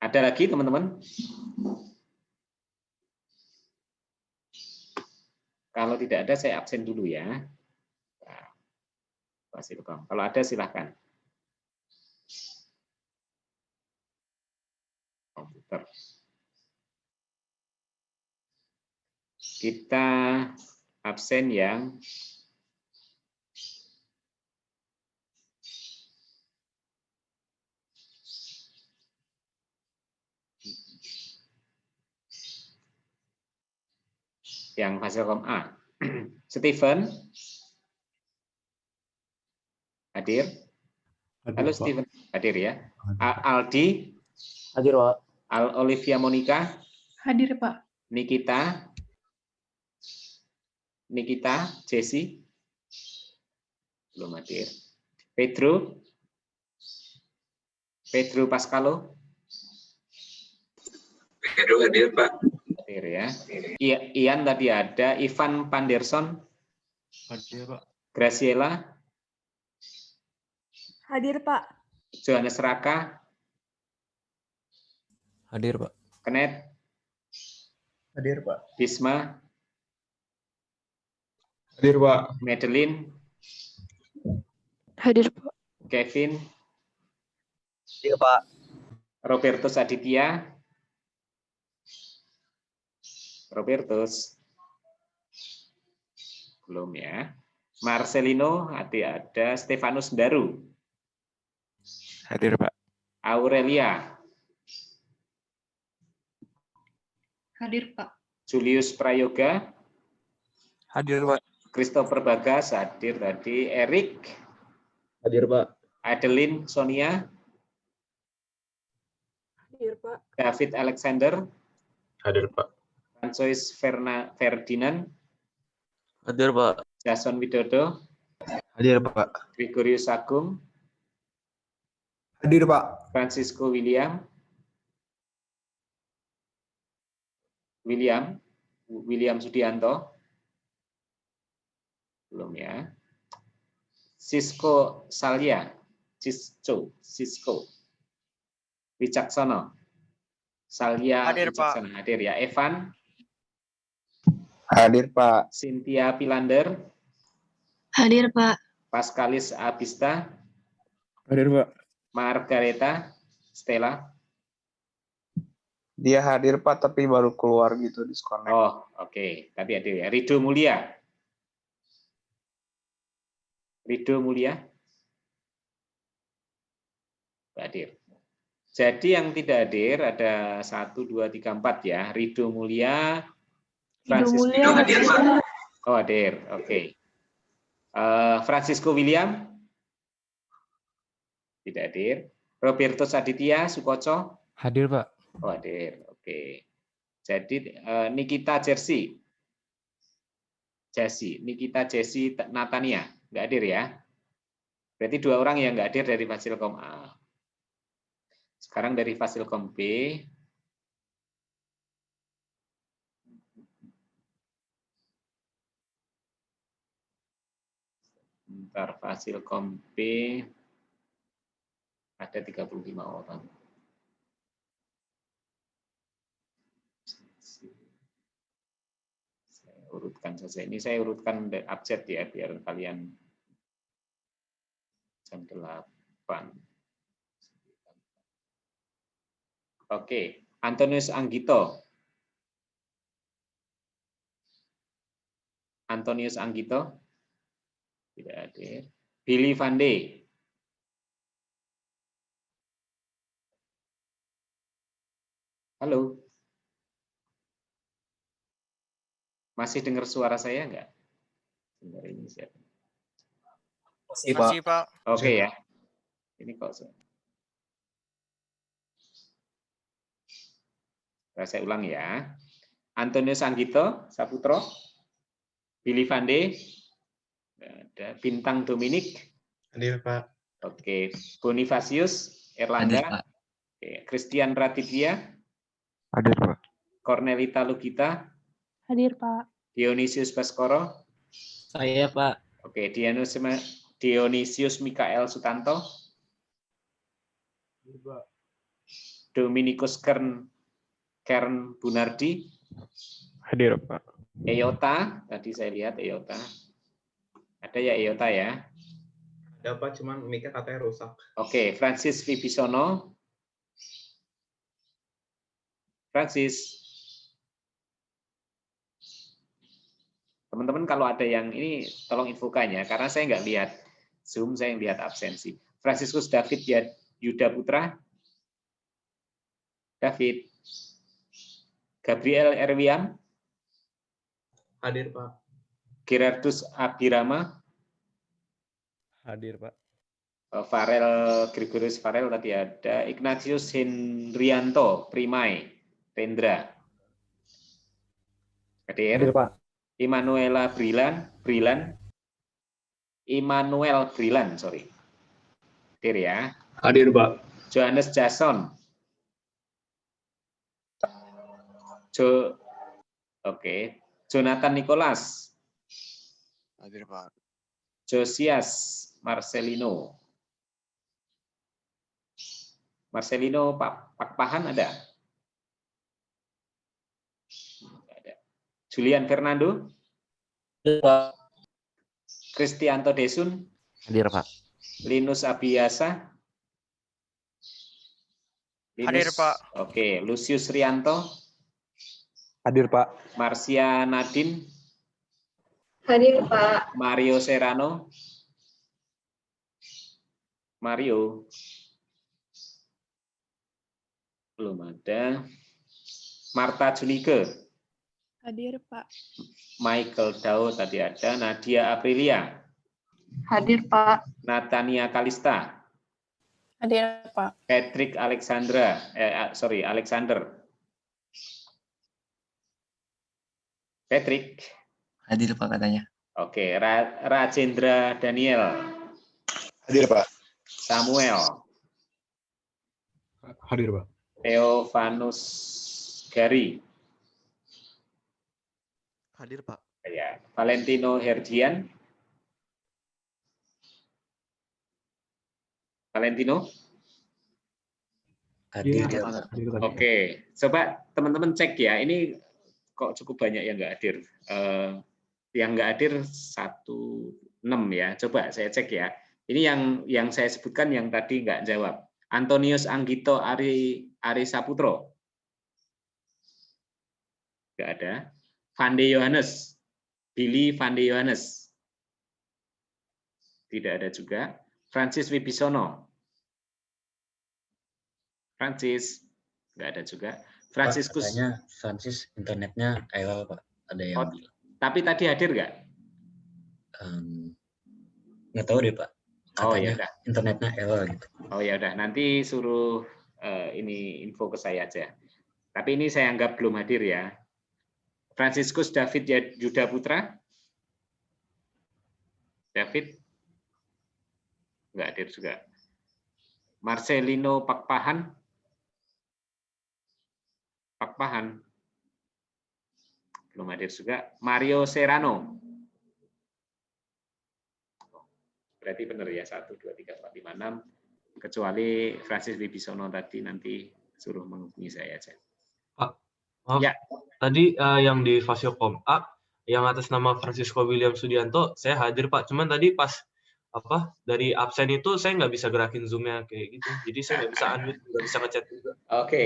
Ada lagi teman-teman? Kalau tidak ada saya absen dulu ya. Kalau ada silakan. Komputer. Kita absen yang hasil kom A. Stephen hadir? Halo Stephen, hadir ya. Aldi? Hadir, Pak. Olivia Monica? Hadir, Pak. Nikita, Jesse? Belum hadir. Pedro Pascalo? Pedro hadir, Pak. Hadir ya. Ian tadi ada. Ivan Panderson? Hadir, Pak. Graciela? Hadir, Pak. Johannes Raka. Hadir, Pak. Kenneth. Hadir, Pak. Bisma. Hadir, Pak. Madeline. Hadir, Pak. Kevin. Hadir, Pak. Robertus Aditya. Robertus. Belum ya. Marcelino, ada Stefanus Daru. Hadir, Pak. Aurelia. Hadir, Pak. Julius Prayoga. Hadir, Pak. Christopher Bagas hadir tadi. Erik. Hadir, Pak. Adeline Sonia. Hadir, Pak. David Alexander. Hadir, Pak. Francois Ferdinand. Hadir, Pak. Jason Widodo. Hadir, Pak. Gregorius Agung. Hadir, Pak. Francisco William. William Sudianto. Belum ya. Sisko Salya. Sisko. Wicaksono. Salya Hadir, Wicaksono. Hadir ya. Evan. Hadir, Pak. Cynthia Pilander. Hadir, Pak. Pascalis Abista. Hadir, Pak. Margareta Stella. Dia hadir, Pak, tapi baru keluar gitu, disconnect. Oh, oke. Tapi hadir ya. Rido Mulia. Rido Mulia. Hadir. Jadi yang tidak hadir ada 1, 2, 3, 4 ya. Rido Mulia. Francisco hadir, Pak. Oh, hadir. Oke. Francisco William. Tidak hadir. Robertus Aditya Sukoco. Hadir, Pak. Oh, hadir. Oke. Jadi Nikita Jersey. Nikita Jesse Natania. Nggak hadir ya. Berarti 2 orang yang nggak hadir dari Fasilkom A. Sekarang dari Fasilkom B. Bentar, Fasilkom B. Ada 35 orang. Saya urutkan saja. Ini saya urutkan abjad ya, biar kalian jam 8. Oke, Antonius Anggito. Tidak hadir. Billy Vande. Halo. Masih dengar suara saya enggak? Sebentar ini siapa? Masih, Pak. Oke ya. Ini kok saya ulang ya. Antonius Anggito Saputro. Billy Vande. Ada Bintang Dominik. Hadir, Pak. Oke. Bonifacius Erlangga. Hadir, Pak. Oke. Christian Ratidya. Hadir, Pak. Cornelita Lugita. Hadir, Pak. Dionysius Baskoro. Saya, Pak. Oke, Dionysius Mikael Sutanto. Dominikus Kern Bunardi. Hadir, Pak. Eyota, tadi saya lihat Eyota. Ada ya Eyota ya? Ada, Pak, cuman mic-nya katanya rusak. Oke, Francis Vibisono. Francis. Teman-teman kalau ada yang ini tolong infokan ya, karena saya nggak lihat Zoom, saya yang lihat absensi. Franciscus David Yuda Putra. David. Gabriel Erwiam. Hadir, Pak. Gerardus Abirama. Hadir, Pak. Farel Gregorius Farel tadi ada. Ignatius Hendrianto Primai Rendra. Hadir, Pak. Immanuel Brilan, sorry. Hadir ya. Hadir, Pak. Johannes Jason. Oke. Jonathan Nicholas. Hadir, Pak. Josias Marcelino. Marcelino Pakpahan ada? Ada. Julian Fernando? Pak. Kristianto Desun? Hadir, Pak. Linus Abiyasa? Hadir, Pak. Oke, Lucius Rianto? Hadir, Pak. Marcia Nadine? Hadir, Pak. Mario Serrano? Mario? Belum ada. Marta Junike? Hadir, Pak. Michael Dao tadi ada. Nadia Aprilia? Hadir, Pak. Natania Kalista? Hadir, Pak. Patrick Alexander. Patrick? Hadir, Pak, katanya. Oke, Rajendra Daniel? Hadir, Pak. Samuel? Hadir, Pak. Theophanus Gary? Hadir, Pak. Ya. Valentino Herdian? Valentino? Hadir. Oke, coba teman-teman cek ya. Ini kok cukup banyak yang nggak hadir. Yang nggak hadir 16 ya. Coba saya cek ya. Ini yang saya sebutkan yang tadi nggak jawab. Antonius Anggito Ari Saputro. Nggak ada. Vande Yohanes. Billy Vande Yohanes. Tidak ada juga. Francis Wibisono. Francis. Nggak ada juga. Franciscus. Katanya Francis internetnya error, Pak. Ada yang bilang. Tapi tadi hadir nggak? Nggak tahu deh, Pak. Katanya ya internetnya error gitu. Oh ya udah, nanti suruh ini info ke saya aja. Tapi ini saya anggap belum hadir ya. Franciscus David Yuda Putra. David nggak hadir juga. Marcelino Pakpahan. Belum hadir juga. Mario Serrano. Berarti benar ya, 1, 2, 3, 4, 5, 6. Kecuali Francis Wibisono tadi, nanti suruh menghubungi saya aja. Pak, maaf. Ya. Tadi yang di Fasiokom A, yang atas nama Francisco William Sudianto, saya hadir, Pak. Cuman tadi pas dari absen itu saya nggak bisa gerakin Zoom-nya kayak gitu. Jadi saya nggak bisa unmute, nggak bisa ngechat juga. Oke.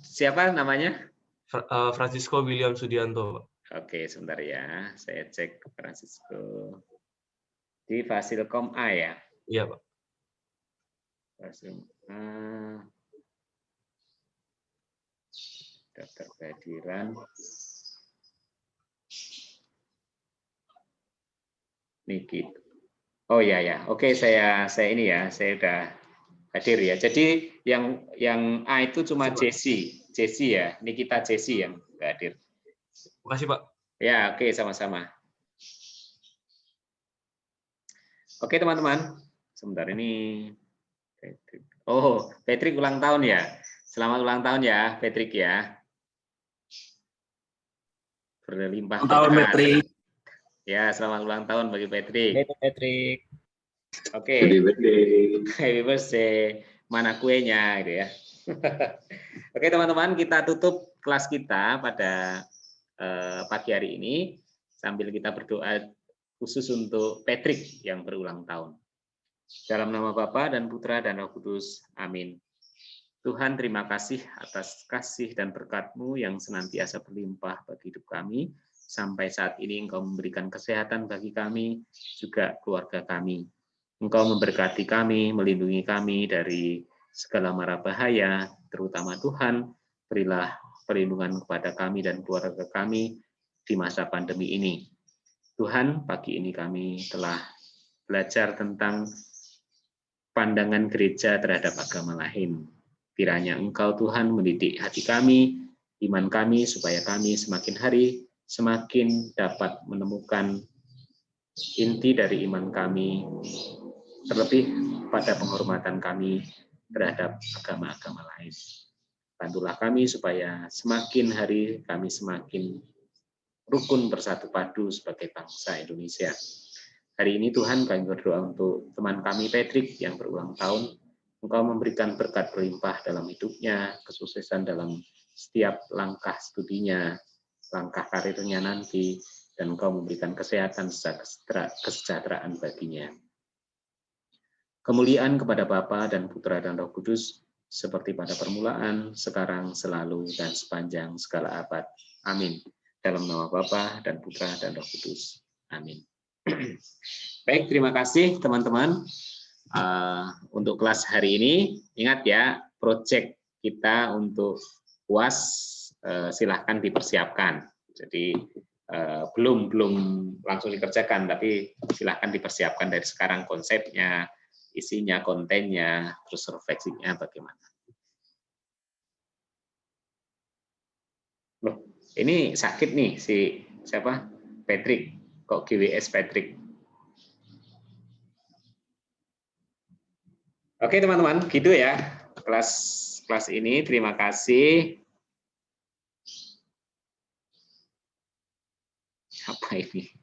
Siapa namanya? Francisco William Sudianto, Pak. Oke, sebentar ya. Saya cek Francisco. Di Fasilkom A ya? Iya, Pak. Fasilkom A. Daftar kehadiran. Nikit. Oh ya ya. Oke, saya ini ya. Saya udah hadir ya. Jadi yang A itu cuma Jesse ya. Nikita Jesse yang nggak hadir. Makasih, Pak. Ya, oke, sama-sama. Oke teman-teman, sebentar ini Patrick. Oh, Patrick ulang tahun ya. Selamat ulang tahun ya, Patrick ya. Berlimpah tahun, Patrick. Ya, selamat ulang tahun bagi Patrick. Patrick. Oke. Happy birthday. Mana kuenya gitu ya. Oke teman-teman, kita tutup kelas kita pada pagi hari ini sambil kita berdoa khusus untuk Patrick yang berulang tahun. Dalam nama Bapa dan Putra dan Roh Kudus. Amin. Tuhan, terima kasih atas kasih dan berkat-Mu yang senantiasa berlimpah bagi hidup kami. Sampai saat ini Engkau memberikan kesehatan bagi kami, juga keluarga kami. Engkau memberkati kami, melindungi kami dari segala mara bahaya, terutama Tuhan, berilah perlindungan kepada kami dan keluarga kami di masa pandemi ini. Tuhan, pagi ini kami telah belajar tentang pandangan gereja terhadap agama lain. Kiranya Engkau Tuhan mendidik hati kami, iman kami, supaya kami semakin hari semakin dapat menemukan inti dari iman kami, terlebih pada penghormatan kami terhadap agama-agama lain. Bantulah kami supaya semakin hari kami semakin rukun bersatu padu sebagai bangsa Indonesia. Hari ini Tuhan kami berdoa untuk teman kami Patrick yang berulang tahun. Engkau memberikan berkat berlimpah dalam hidupnya, kesuksesan dalam setiap langkah studinya, langkah karirnya nanti, dan Engkau memberikan kesehatan serta kesejahteraan baginya. Kemuliaan kepada Bapa dan Putra dan Roh Kudus, seperti pada permulaan, sekarang, selalu, dan sepanjang segala abad. Amin. Dalam nama Bapa dan Putra dan Roh Kudus. Amin. Baik, terima kasih teman-teman. Untuk kelas hari ini, ingat ya, proyek kita untuk UAS silahkan dipersiapkan. Jadi belum langsung dikerjakan, tapi silahkan dipersiapkan dari sekarang konsepnya, isinya, kontennya, terus refleksinya bagaimana. Loh, ini sakit nih si siapa? Patrick. Kok GWS Patrick? Oke teman-teman, gitu ya kelas ini. Terima kasih. Apa ini?